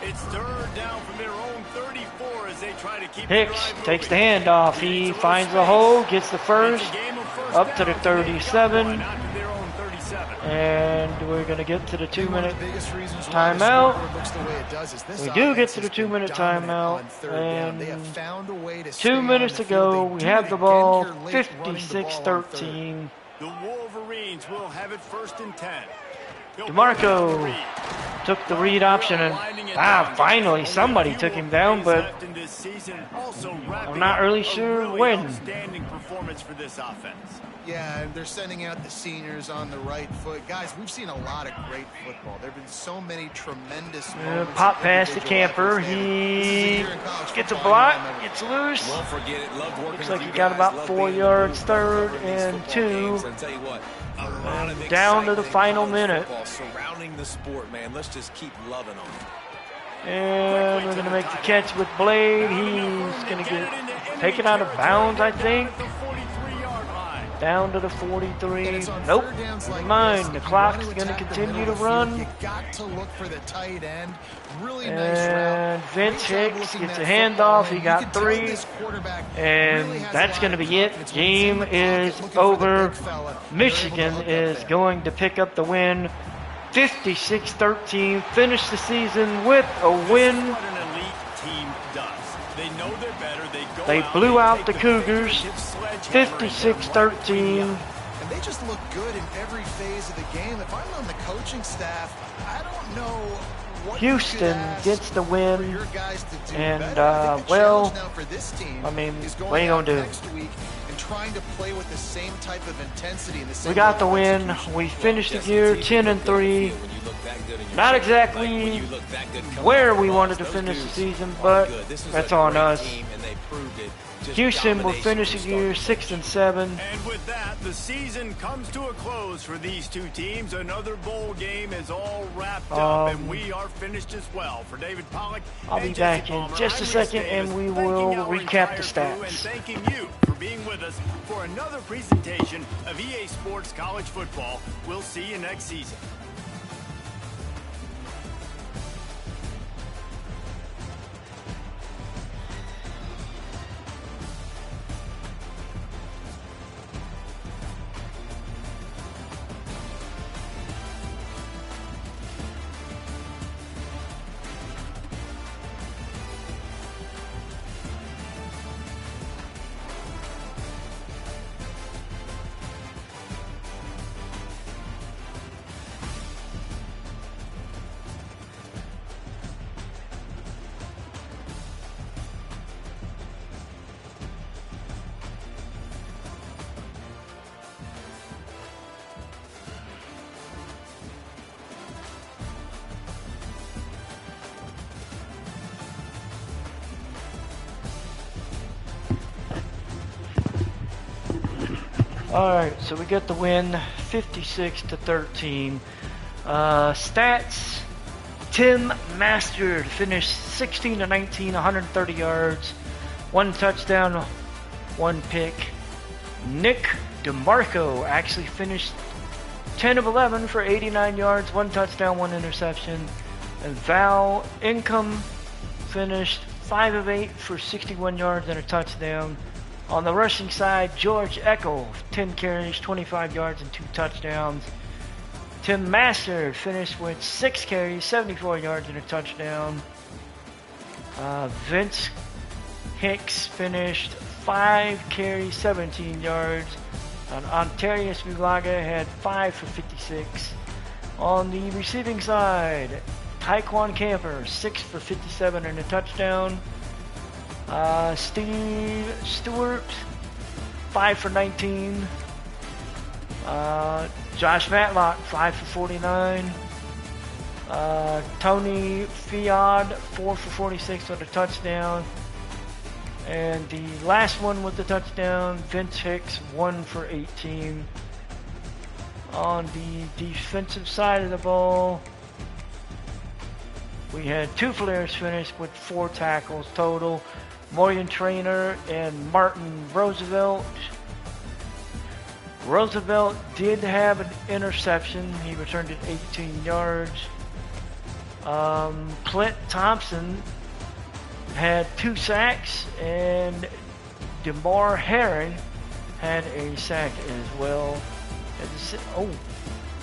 B: It's third down from their own 34 as they try to keep
A: Hicks
B: the drive
A: takes the
B: moving.
A: handoff. He finds the hole, gets the first,
B: It's a game of first
A: up to the
B: downs, and they've got
A: 37.
B: one out to their own 37.
A: And we're going to get to the
D: I think one
A: 2-minute
D: of the biggest reasons why the
A: timeout.
D: scoreboard looks the way it does is this
A: We do get
D: offense
A: to the
D: has been
A: 2-minute
D: dominant
A: timeout,
D: on third down. They have
A: and
D: found a way to
A: 2
D: stay
A: minutes
D: on
A: to
D: the field.
A: go.
D: They
A: We
D: do
A: have
D: it
A: the
D: again
A: ball,
D: here late, running the ball on third.
A: 56-13.
B: The Wolverines will have it first and 10.
A: DeMarco took the read option, and finally somebody took him down, but I'm not really sure when.
B: Outstanding performance for this offense.
D: Yeah, and they're sending out the seniors on the right foot. Guys, we've seen a lot of great football. There have been so many tremendous moments.
A: Pop
D: of
A: pass to
D: individual
A: Camper.
D: efforts. This is a
A: He
D: year in college
A: gets a
D: football
A: block,
D: you'll never
A: gets
D: forget.
A: loose.
C: Won't forget it. Love working
A: Looks
C: with
A: like
C: you
A: he got
C: guys.
A: about
C: Love
A: 4
C: being in the
A: yards,
C: booth,
A: third
C: covering these
A: and
C: football
A: 2.
C: games. And tell you what, a lot of
A: Down to the
C: excitement in
A: final
C: college
A: minute.
C: football surrounding the sport, man. Let's just keep loving on it.
A: And we're going to make the catch with Blade. He's going to get taken out of bounds, I think. Down to the 43.
D: And it's on
A: Nope.
D: third downs like
A: Never mind.
D: this,
A: The
D: if you
A: clock's
D: want to
A: going to
D: attack the
A: continue
D: middle
A: to
D: of the field,
A: run.
D: You got to look for the tight end. Really nice route.
A: And Vince
D: Great job
A: Hicks
D: looking
A: gets a
D: that football
A: handoff.
D: in.
A: He
D: You
A: got
D: can tell
A: 3.
D: this quarterback
A: And
D: really has a
A: that's
D: lot
A: going to
D: of
A: be it.
D: confidence when he's in
A: Game
D: the pocket
A: is
D: looking for the
A: over.
D: big fella, and they're able to
A: Michigan
D: hook up
A: is
D: there.
A: going to pick up the win. 56-13. Finish the season with a win.
B: What an elite team does. They know they're better. They go
A: They
B: out,
A: blew
B: they
A: out
B: take
A: the Cougars.
B: definitive sledgehammer and
A: 56-13.
D: And they just look good in every phase of the game. If I'm on the coaching staff, I don't know what you
A: Houston
D: could ask
A: gets the
D: for
A: win.
D: your guys to do
A: And,
D: better. I think the
A: well,
D: challenge now for this team
A: I mean,
D: is
A: what
D: going
A: are you
D: out
A: gonna do?
D: next week and trying to play with the same type of intensity and the same
A: We got the
D: level of
A: win.
D: execution.
A: We finished the
C: Jesse,
A: year
C: it's easy to
A: 10-3.
C: when you look that good in your
A: Not
C: season.
A: exactly
C: Like, when you look that good coming
A: where
C: off
A: we
C: the
A: wanted
C: loss,
A: to
C: those
A: finish the
C: dudes
A: season,
C: are
A: but
C: good. This is
A: that's
C: a
A: on
C: great
A: us.
C: team, and they proved it. Just
A: Houston will
C: domination
A: finish
C: from
A: the year
C: start to
A: 6-7.
B: And with that, the season comes to a close for these two teams. Another bowl game is all wrapped up, and we are finished as well. For David Pollock,
A: I'll
B: and
A: be
B: Jesse
A: back in
B: Palmer,
A: just a
B: I'm
A: second,
B: Rich
A: and
B: Davis,
A: we
B: thanking
A: will
B: our
A: recap the
B: entire crew
A: stats.
B: And thanking you for being with us for another presentation of EA Sports College Football. We'll see you next season.
A: Alright, so we get the win 56-13. Stats: Tim Masters finished 16-19, 130 yards, 1 touchdown, 1 pick. Nick DeMarco actually finished 10 of 11 for 89 yards, 1 touchdown, 1 interception. And Val Income finished 5 of 8 for 61 yards and a touchdown. On the rushing side, George Eckel, 10 carries, 25 yards and 2 touchdowns. Tim Master finished with 6 carries, 74 yards and a touchdown. Vince Hicks finished 5 carries, 17 yards. And Ontarius Mulaga had 5 for 56. On the receiving side, Taekwon Camper, 6 for 57 and a touchdown. Steve Stewart, 5 for 19. Josh Matlock, 5 for 49. Tony Fiod, 4 for 46 with a touchdown. And the last one with the touchdown, Vince Hicks, 1 for 18. On the defensive side of the ball, we had 2 players finish with 4 tackles total. Morgan Trainer and Martin Roosevelt. Roosevelt did have an interception. He returned it 18 yards. Clint Thompson had 2 sacks, and DeMar Herring had a sack as well.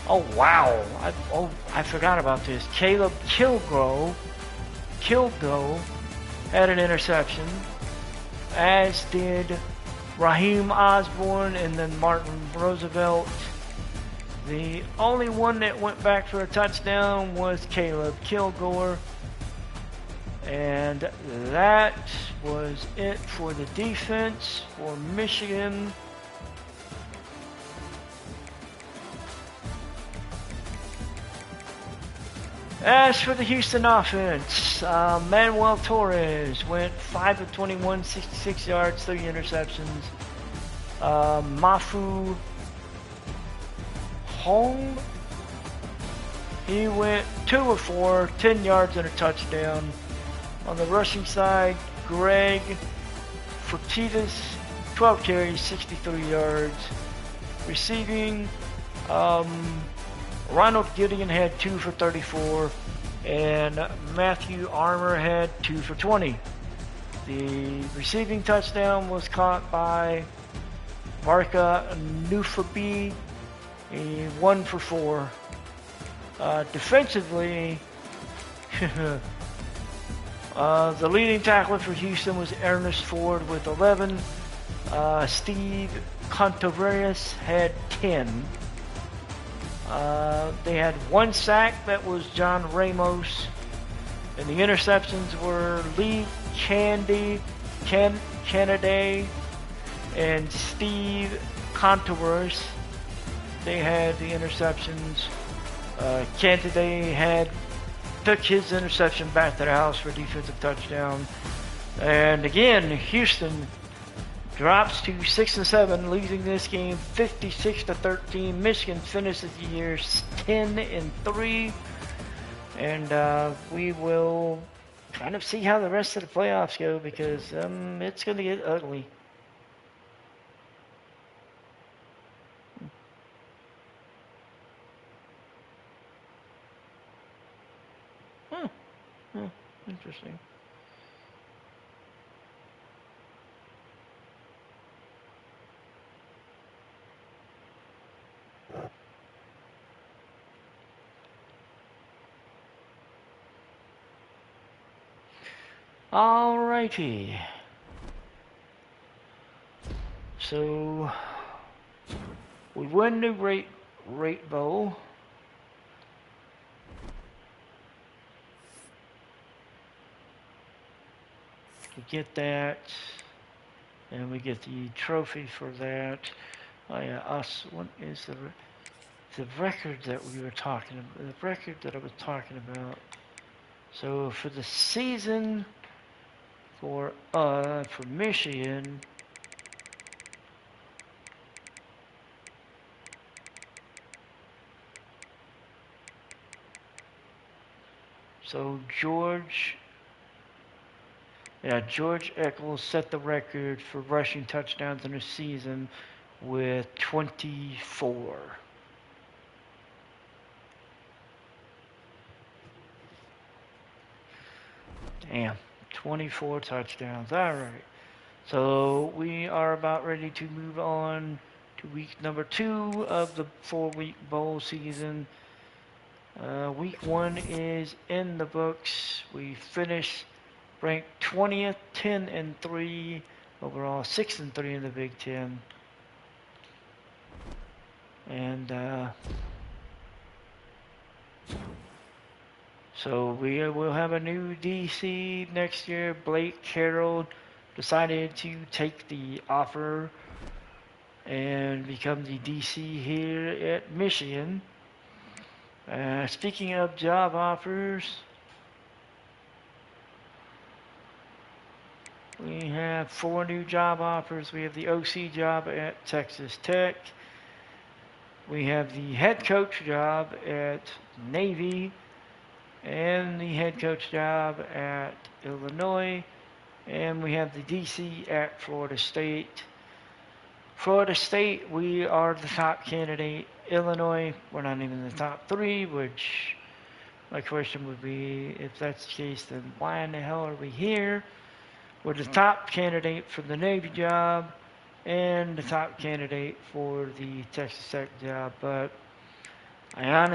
A: Oh wow! I forgot about this. Caleb Kilgo had an interception, as did Raheem Osborne and then Martin Roosevelt. The only one that went back for a touchdown was Caleb Kilgore. And that was it for the defense for Michigan. As for the Houston offense, Manuel Torres went 5 of 21, 66 yards, 3 interceptions. Mafu Hong, he went 2 of 4, 10 yards and a touchdown. On the rushing side, Greg Fortivas, 12 carries, 63 yards. Receiving, Ronald Gideon had 2 for 34, and Matthew Armour had 2 for 20. The receiving touchdown was caught by Barca Nufabi, 1 for 4. Defensively, the leading tackler for Houston was Ernest Ford with 11. Steve Contreras had 10. They had 1 sack, that was John Ramos. And the interceptions were Lee Kennedy and Steve Contreras. They had the interceptions. Kennedy took his interception back to the house for a defensive touchdown. And again, Houston drops to 6-7, losing this game 56-13. Michigan finishes the year 10-3, and we will kind of see how the rest of the playoffs go, because it's going to get ugly. Interesting. Alrighty. So we win the rate bowl. We get that, and we get the trophy for that. Oh yeah, what is the record that we were talking about? The record that I was talking about. So for the season, for Michigan, So George Eccles set the record for rushing touchdowns in a season with 24. Damn, 24 touchdowns. All right. So we are about ready to move on to week number 2 of the 4-week bowl season. Week 1 is in the books. We finished ranked 20th, 10-3 overall, 6-3 in the Big Ten. And so we will have a new DC next year. Blake Carroll decided to take the offer and become the DC here at Michigan. Speaking of job offers, we have 4 new job offers. We have the OC job at Texas Tech. We have the head coach job at Navy and the head coach job at Illinois. And we have the DC at Florida State. Florida State, we are the top candidate. Illinois, we're not even in the top 3, which my question would be, if that's the case, then why in the hell are we here? We're the top candidate for the Navy job and the top candidate for the Texas Tech job, but I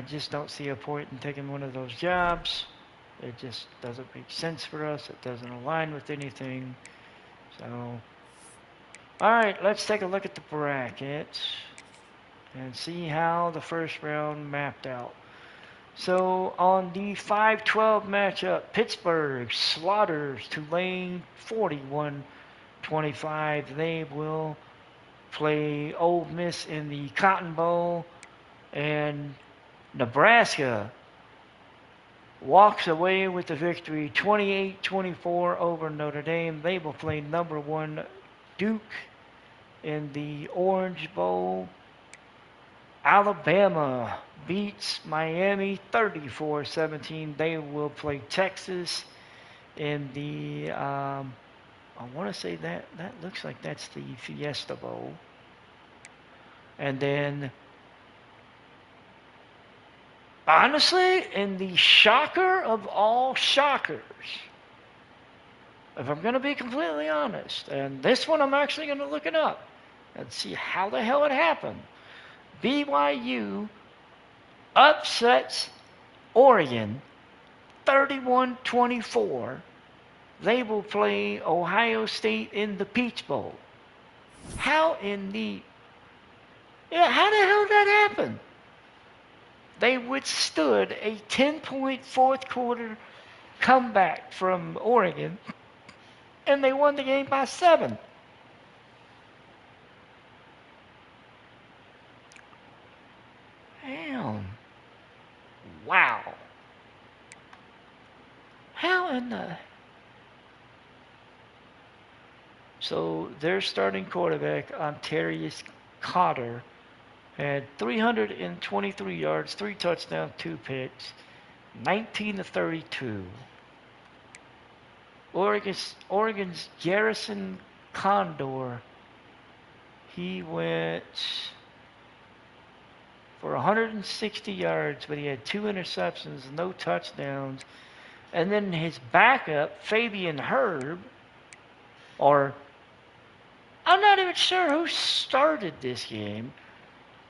A: just don't see a point in taking one of those jobs. It just doesn't make sense for us. It doesn't align with anything. So, all right, let's take a look at the bracket and see how the first round mapped out. So on the 5-12 matchup, Pittsburgh slaughters Tulane 41-25. They will play Ole Miss in the Cotton Bowl, and Nebraska walks away with the victory 28-24 over Notre Dame. They will play number 1 Duke in the Orange Bowl. Alabama beats Miami 34-17. They will play Texas in the, I want to say that looks like that's the Fiesta Bowl. And then, honestly, in the shocker of all shockers, if I'm going to be completely honest, and this one I'm actually going to look it up and see how the hell it happened. BYU upsets Oregon 31-24. They will play Ohio State in the Peach Bowl. How the hell did that happen? They withstood a 10-point fourth quarter comeback from Oregon, and they won the game by 7. Damn. Wow. How in the... So their starting quarterback, Ontarius Cotter, had 323 yards, 3 touchdowns, 2 picks, 19-32. Oregon's Garrison Condor, he went for 160 yards, but he had 2 interceptions, no touchdowns. And then his backup, Fabian Herb, or I'm not even sure who started this game,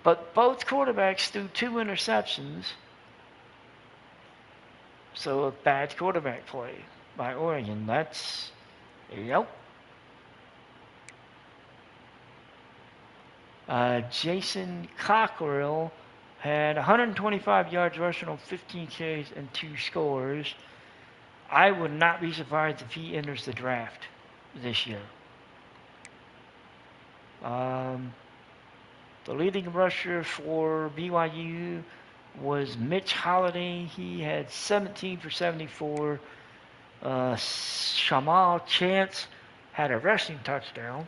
A: but both quarterbacks threw 2 interceptions. So a bad quarterback play by Oregon. That's, yep. Jason Cockrell had 125 yards rushing on 15 carries and 2 scores. I would not be surprised if he enters the draft this year. The leading rusher for BYU was Mitch Holliday. He had 17 for 74. Shamal Chance had a rushing touchdown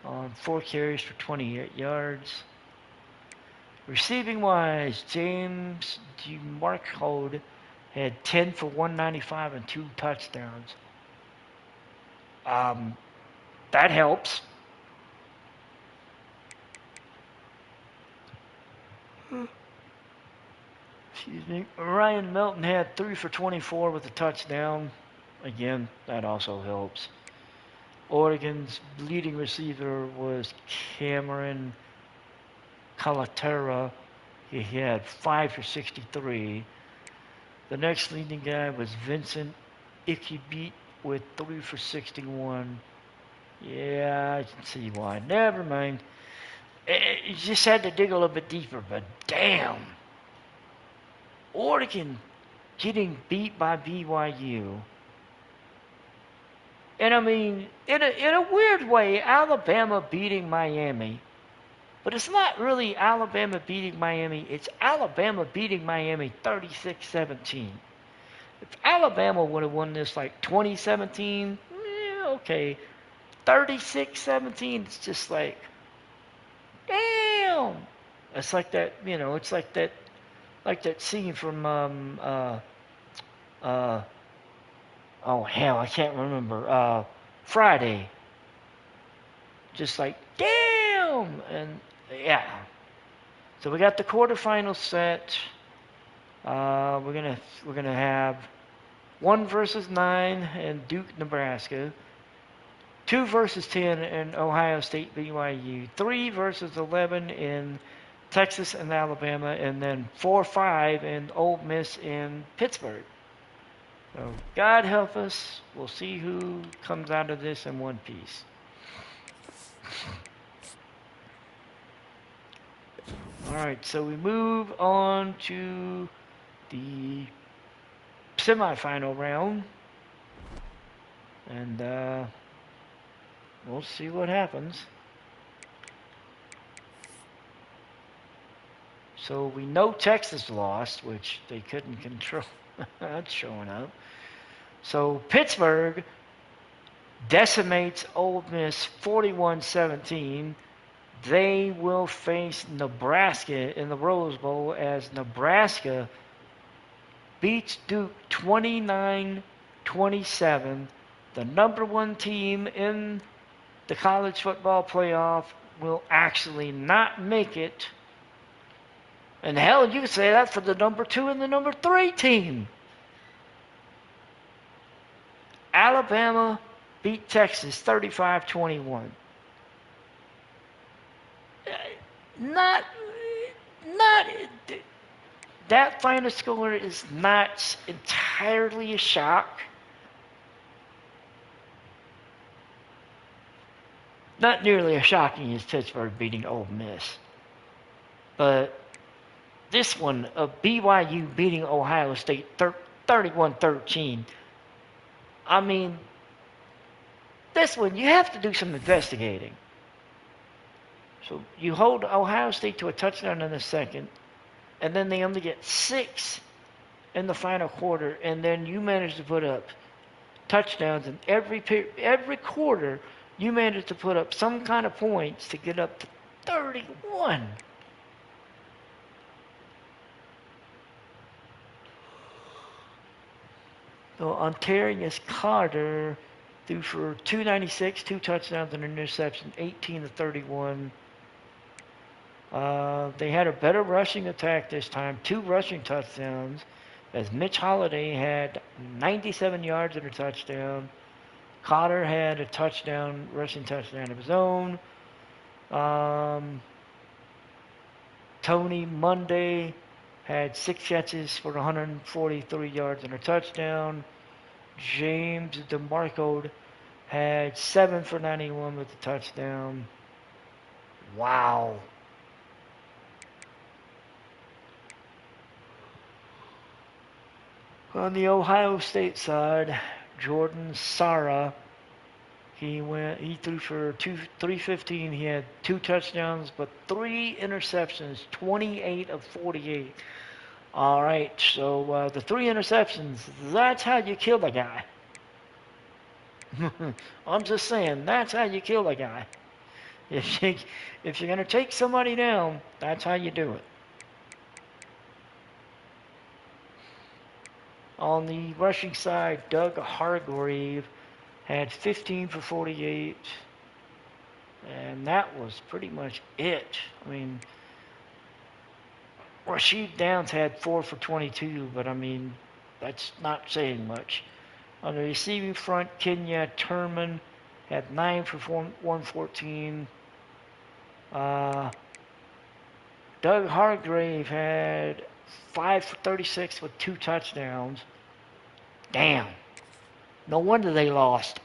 A: on 4 carries for 28 yards. Receiving wise, James DeMarcode had 10 for 195 and 2 touchdowns. That helps. Excuse me. Ryan Melton had 3 for 24 with a touchdown. Again, that also helps. Oregon's leading receiver was Cameron Calaterra. He had 5 for 63. The next leading guy was Vincent Ikebit with 3 for 61. Yeah, I can see why. Never mind. You just had to dig a little bit deeper, but damn. Oregon getting beat by BYU. And I mean, in a weird way, Alabama beating Miami. But it's not really Alabama beating Miami. It's Alabama beating Miami 36-17. If Alabama would have won this like 2017, okay. 36-17, it's just like, damn. It's like that, it's like that scene from oh hell, I can't remember. Friday. Just like, damn, and yeah. So we got the quarterfinals set. We're gonna have 1 versus 9 in Duke, Nebraska. 2 versus 10 in Ohio State, BYU. 3 versus 11 in Texas and Alabama, and then 4-5 in Ole Miss in Pittsburgh. So God help us. We'll see who comes out of this in one piece. All right, so we move on to the semifinal round, and we'll see what happens. So we know Texas lost, which they couldn't control. That's showing up. So Pittsburgh decimates Ole Miss 41-17. They will face Nebraska in the Rose Bowl as Nebraska beats Duke 29-27. The number 1 team in the college football playoff will actually not make it. And hell, you could say that for the number 2 and the number 3 team. Alabama beat Texas 35-21. Not that final score is not entirely a shock. Not nearly as shocking as Pittsburgh beating Ole Miss. But this one of BYU beating Ohio State 31-13. I mean, this one you have to do some investigating. So you hold Ohio State to a touchdown in the second, and then they only get 6 in the final quarter, and then you manage to put up touchdowns in every quarter. You manage to put up some kind of points to get up to 31. So Ontarius Carter threw for 296, 2 touchdowns and an interception, 18-31. They had a better rushing attack this time, 2 rushing touchdowns, as Mitch Holliday had 97 yards and a touchdown. Cotter had a rushing touchdown of his own. Tony Monday had 6 catches for 143 yards and a touchdown. James DeMarco had 7 for 91 with a touchdown. Wow. On the Ohio State side, Jordan Sara, he threw for 315. He had 2 touchdowns, but 3 interceptions, 28 of 48. All right, so the 3 interceptions, that's how you kill a guy. I'm just saying, that's how you kill a guy. If you're going to take somebody down, that's how you do it. On the rushing side, Doug Hargrave had 15 for 48, and that was pretty much it. I mean, Rashid Downs had 4 for 22, but I mean, that's not saying much. On the receiving front, Kenya Turman had 9 for 114. Doug Hargrave had 5 for 36 with 2 touchdowns. Damn. No wonder they lost.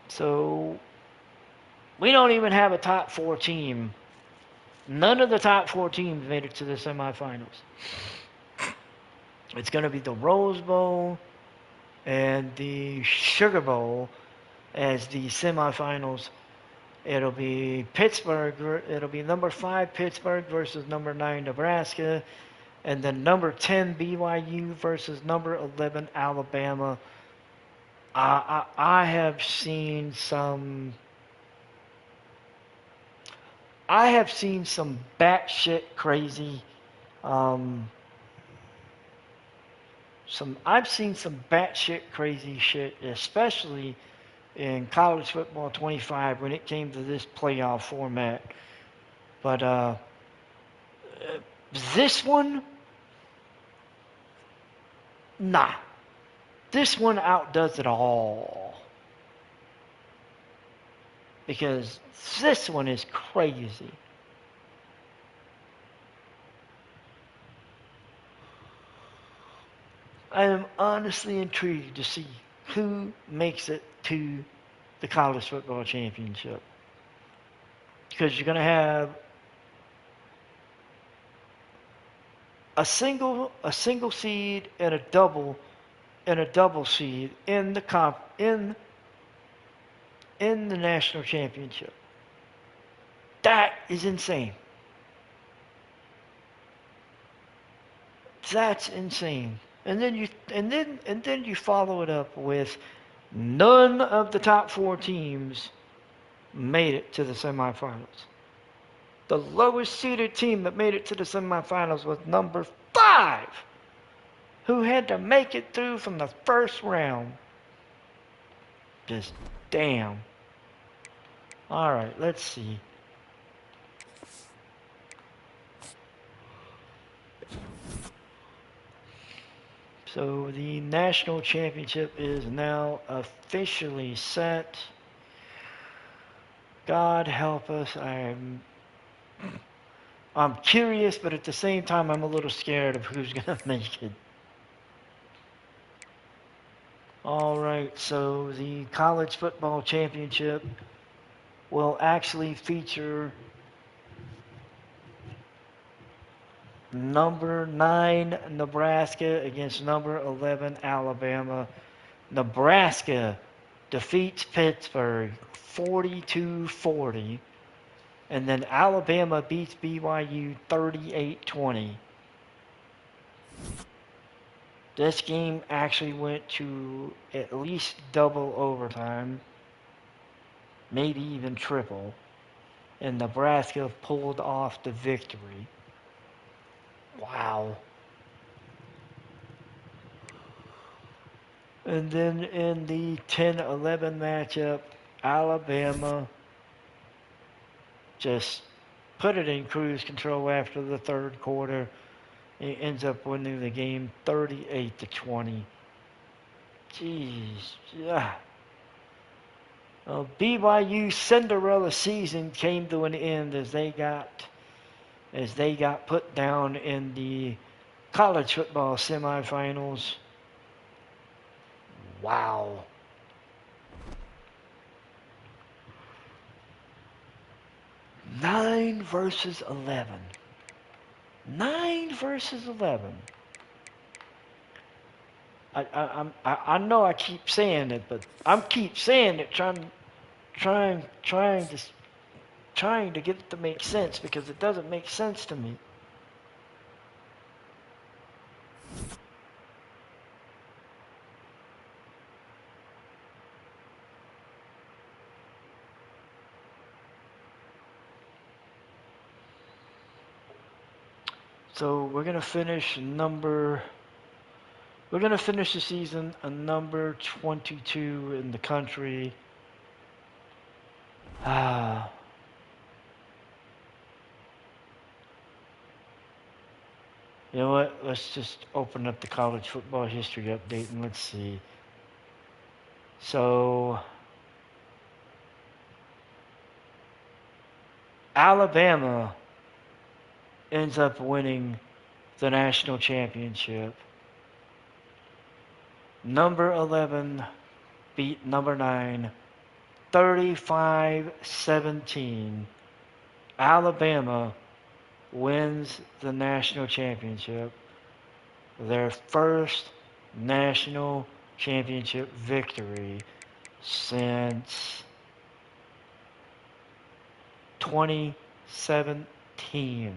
A: So, we don't even have a top 4 team. None of the top 4 teams made it to the semifinals. It's going to be the Rose Bowl and the Sugar Bowl as the semifinals. It'll be Pittsburgh. It'll be number 5 Pittsburgh versus number 9 Nebraska, and then number 10 BYU versus number 11 Alabama. I have seen some. I have seen some batshit crazy. I've seen some batshit crazy shit, especially in college football 25 when it came to this playoff format. But this one, nah. This one outdoes it all. Because this one is crazy. I am honestly intrigued to see who makes it to the college football championship. Because you're going to have a single seed and a double seed in the national championship. That is insane. That's insane. And then you follow it up with none of the top 4 teams made it to the semifinals. The lowest seeded team that made it to the semifinals was number 5, who had to make it through from the first round. Just damn. All right, let's see. So the national championship is now officially set. God help us. I'm curious, but at the same time, I'm a little scared of who's going to make it. All right, so the college football championship will actually feature number 9 Nebraska against number 11 Alabama. Nebraska defeats Pittsburgh 42-40. And then Alabama beats BYU 38-20. This game actually went to at least double overtime, maybe even triple, and Nebraska pulled off the victory. Wow. And then in the 10-11 matchup, Alabama just put it in cruise control after the third quarter. It ends up winning the game 38-20. Jeez. Yeah. Well, BYU Cinderella season came to an end as they got put down in the college football semifinals. Wow. Nine versus 11. 9 versus 11. I know I keep saying it, but I'm keep saying it, trying to get it to make sense because it doesn't make sense to me. So we're gonna finish the season a number 22 in the country. Ah, you know what? Let's just open up the college football history update and let's see. So Alabama ends up winning the national championship. Number 11 beat number 9 35-17. Alabama wins the national championship. Their first national championship victory since 2017.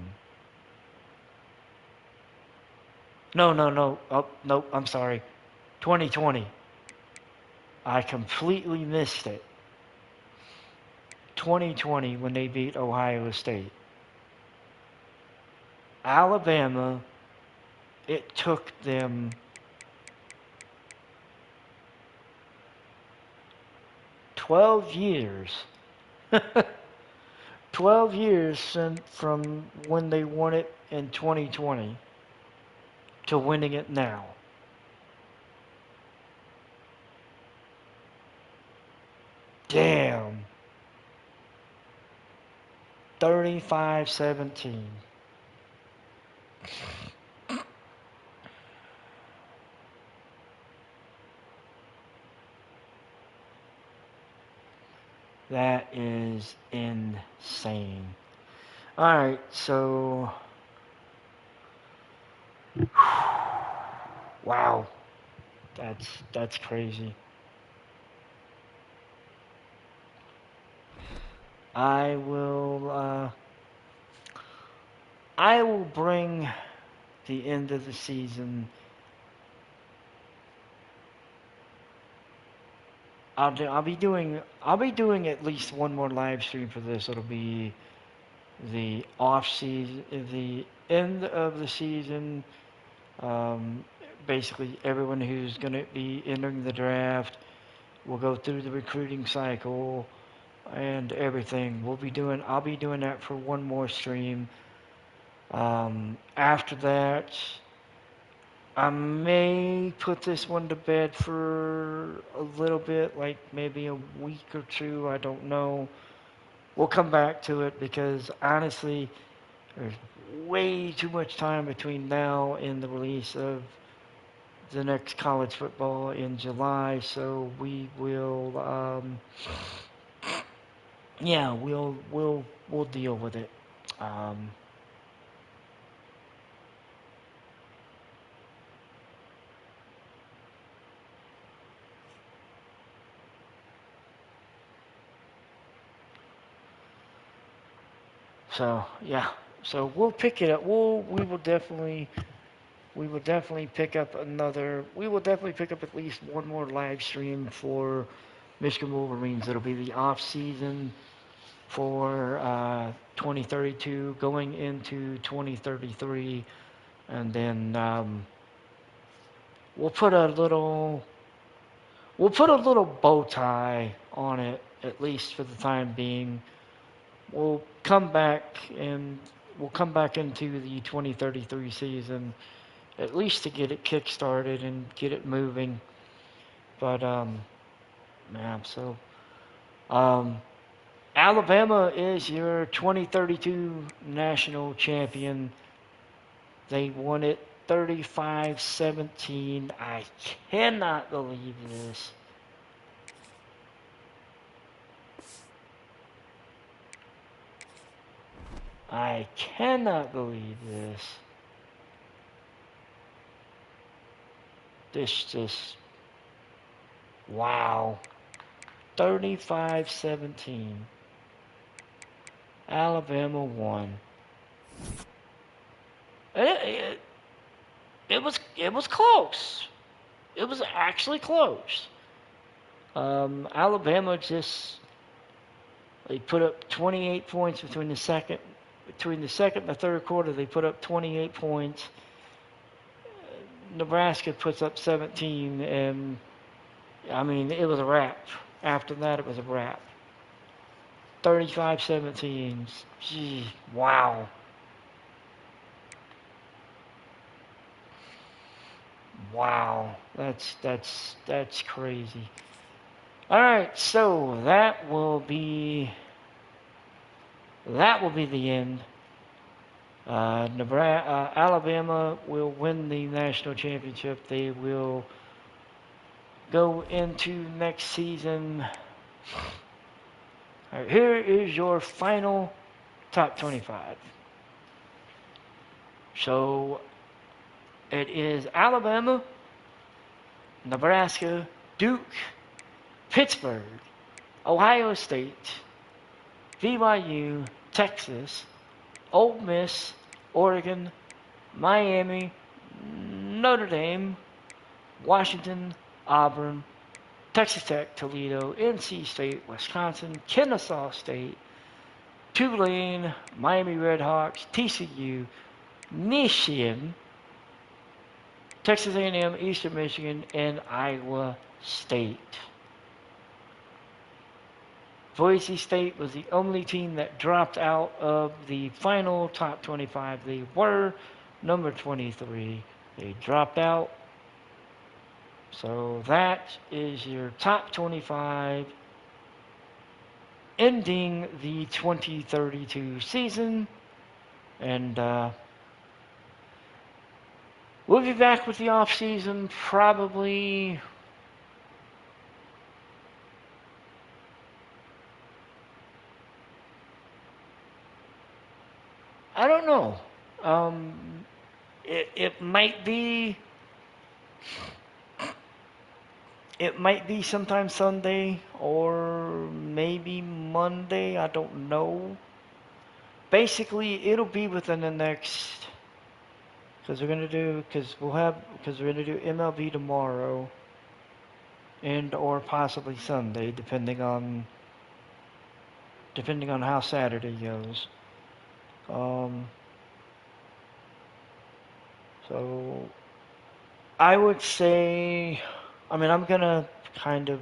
A: No. Oh, nope, I'm sorry. 2020. I completely missed it. 2020 when they beat Ohio State. Alabama, it took them 12 years. 12 years from when they won it in 2020 to winning it now. Damn. 35-17. That is insane. Alright, so wow. That's crazy. I will bring the end of the season. I'll be doing at least one more live stream for this. It'll be the off season, the end of the season. Basically, everyone who's going to be entering the draft will go through the recruiting cycle and everything. I'll be doing that for one more stream. After that, I may put this one to bed for a little bit, like maybe a week or two. I don't know. We'll come back to it because honestly, there's way too much time between now and the release of the next college football in July. So we will, yeah, we'll deal with it. So yeah, so we'll pick it up. We will definitely pick up another. We will definitely pick up at least one more live stream for Michigan Wolverines. It'll be the off season for 2032, going into 2033, and then we'll put a little bow tie on it at least for the time being. We'll come back into the 2033 season at least to get it kick-started and get it moving. But man, so Alabama is your 2032 national champion. They won it 35-17. I cannot believe this. I cannot believe this. This just, wow. 35-17. Alabama won. It was close. It was actually close. Alabama just, they put up 28 points between the between the second and the third quarter, they put up 28 points. Nebraska puts up 17, and I mean, it was a wrap. After that, it was a wrap. 35-17. Gee, wow. Wow. That's crazy. All right, so that will be the end. Alabama will win the national championship. They will go into next season. All right, here is your final top 25. So it is Alabama, Nebraska, Duke, Pittsburgh, Ohio State, BYU, Texas, Ole Miss, Oregon, Miami, Notre Dame, Washington, Auburn, Texas Tech, Toledo, NC State, Wisconsin, Kennesaw State, Tulane, Miami Redhawks, TCU, Michigan, Texas A&M, Eastern Michigan, and Iowa State. Boise State was the only team that dropped out of the final top 25. They were number 23. They dropped out. So that is your top 25 ending the 2032 season. And we'll be back with the off season probably I don't know. It might be sometime Sunday or maybe Monday. I don't know. Basically, it'll be within the next because we're gonna do MLB tomorrow and or possibly Sunday, depending on how Saturday goes. So I would say, I mean, I'm gonna kind of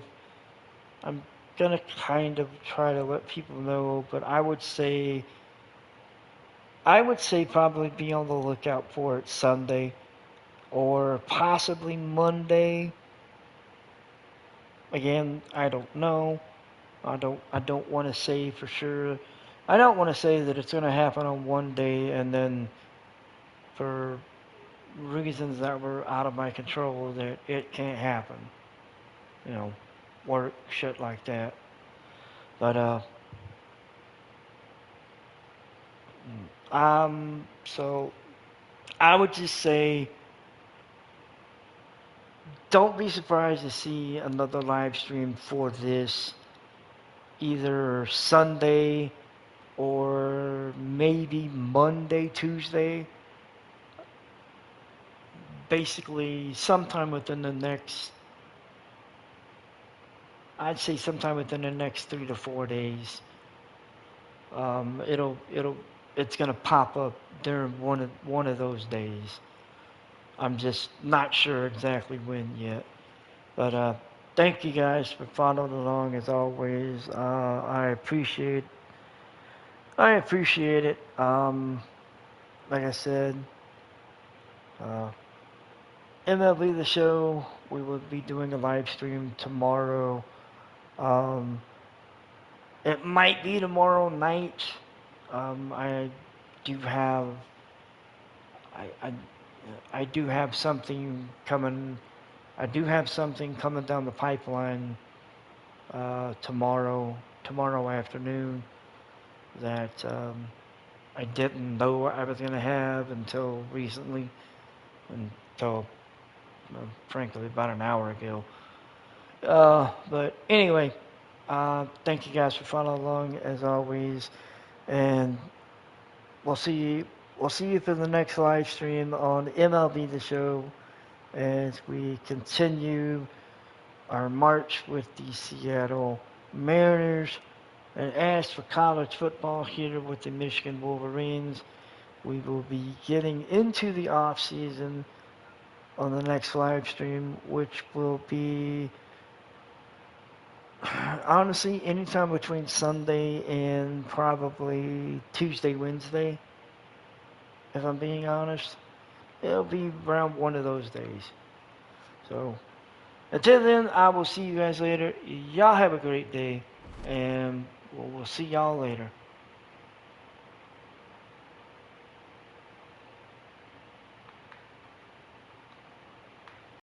A: try to let people know, but I would say probably be on the lookout for it Sunday or possibly Monday. Again, I don't know. I don't want to say for sure. I don't want to say that it's going to happen on one day and then for reasons that were out of my control that it can't happen. You know, work, shit like that. But so I would just say don't be surprised to see another live stream for this either Sunday or maybe Monday, Tuesday. Basically, sometime within the next, I'd say sometime within the next 3 to 4 days. It's gonna pop up during one of those days. I'm just not sure exactly when yet. But thank you guys for following along as always. I appreciate it. Like I said, MLB The Show, we will be doing a live stream tomorrow. It might be tomorrow night. I do have something coming. I do have something coming down the pipeline tomorrow afternoon that I didn't know I was going to have until recently, until frankly about an hour ago. But anyway, thank you guys for following along as always, and we'll see you for the next live stream on MLB The Show as we continue our march with the Seattle Mariners. And as for college football here with the Michigan Wolverines, we will be getting into the off season on the next live stream, which will be honestly anytime between Sunday and probably Tuesday, Wednesday. If I'm being honest, it'll be around one of those days. So until then, I will see you guys later. Y'all have a great day, and we'll see y'all later.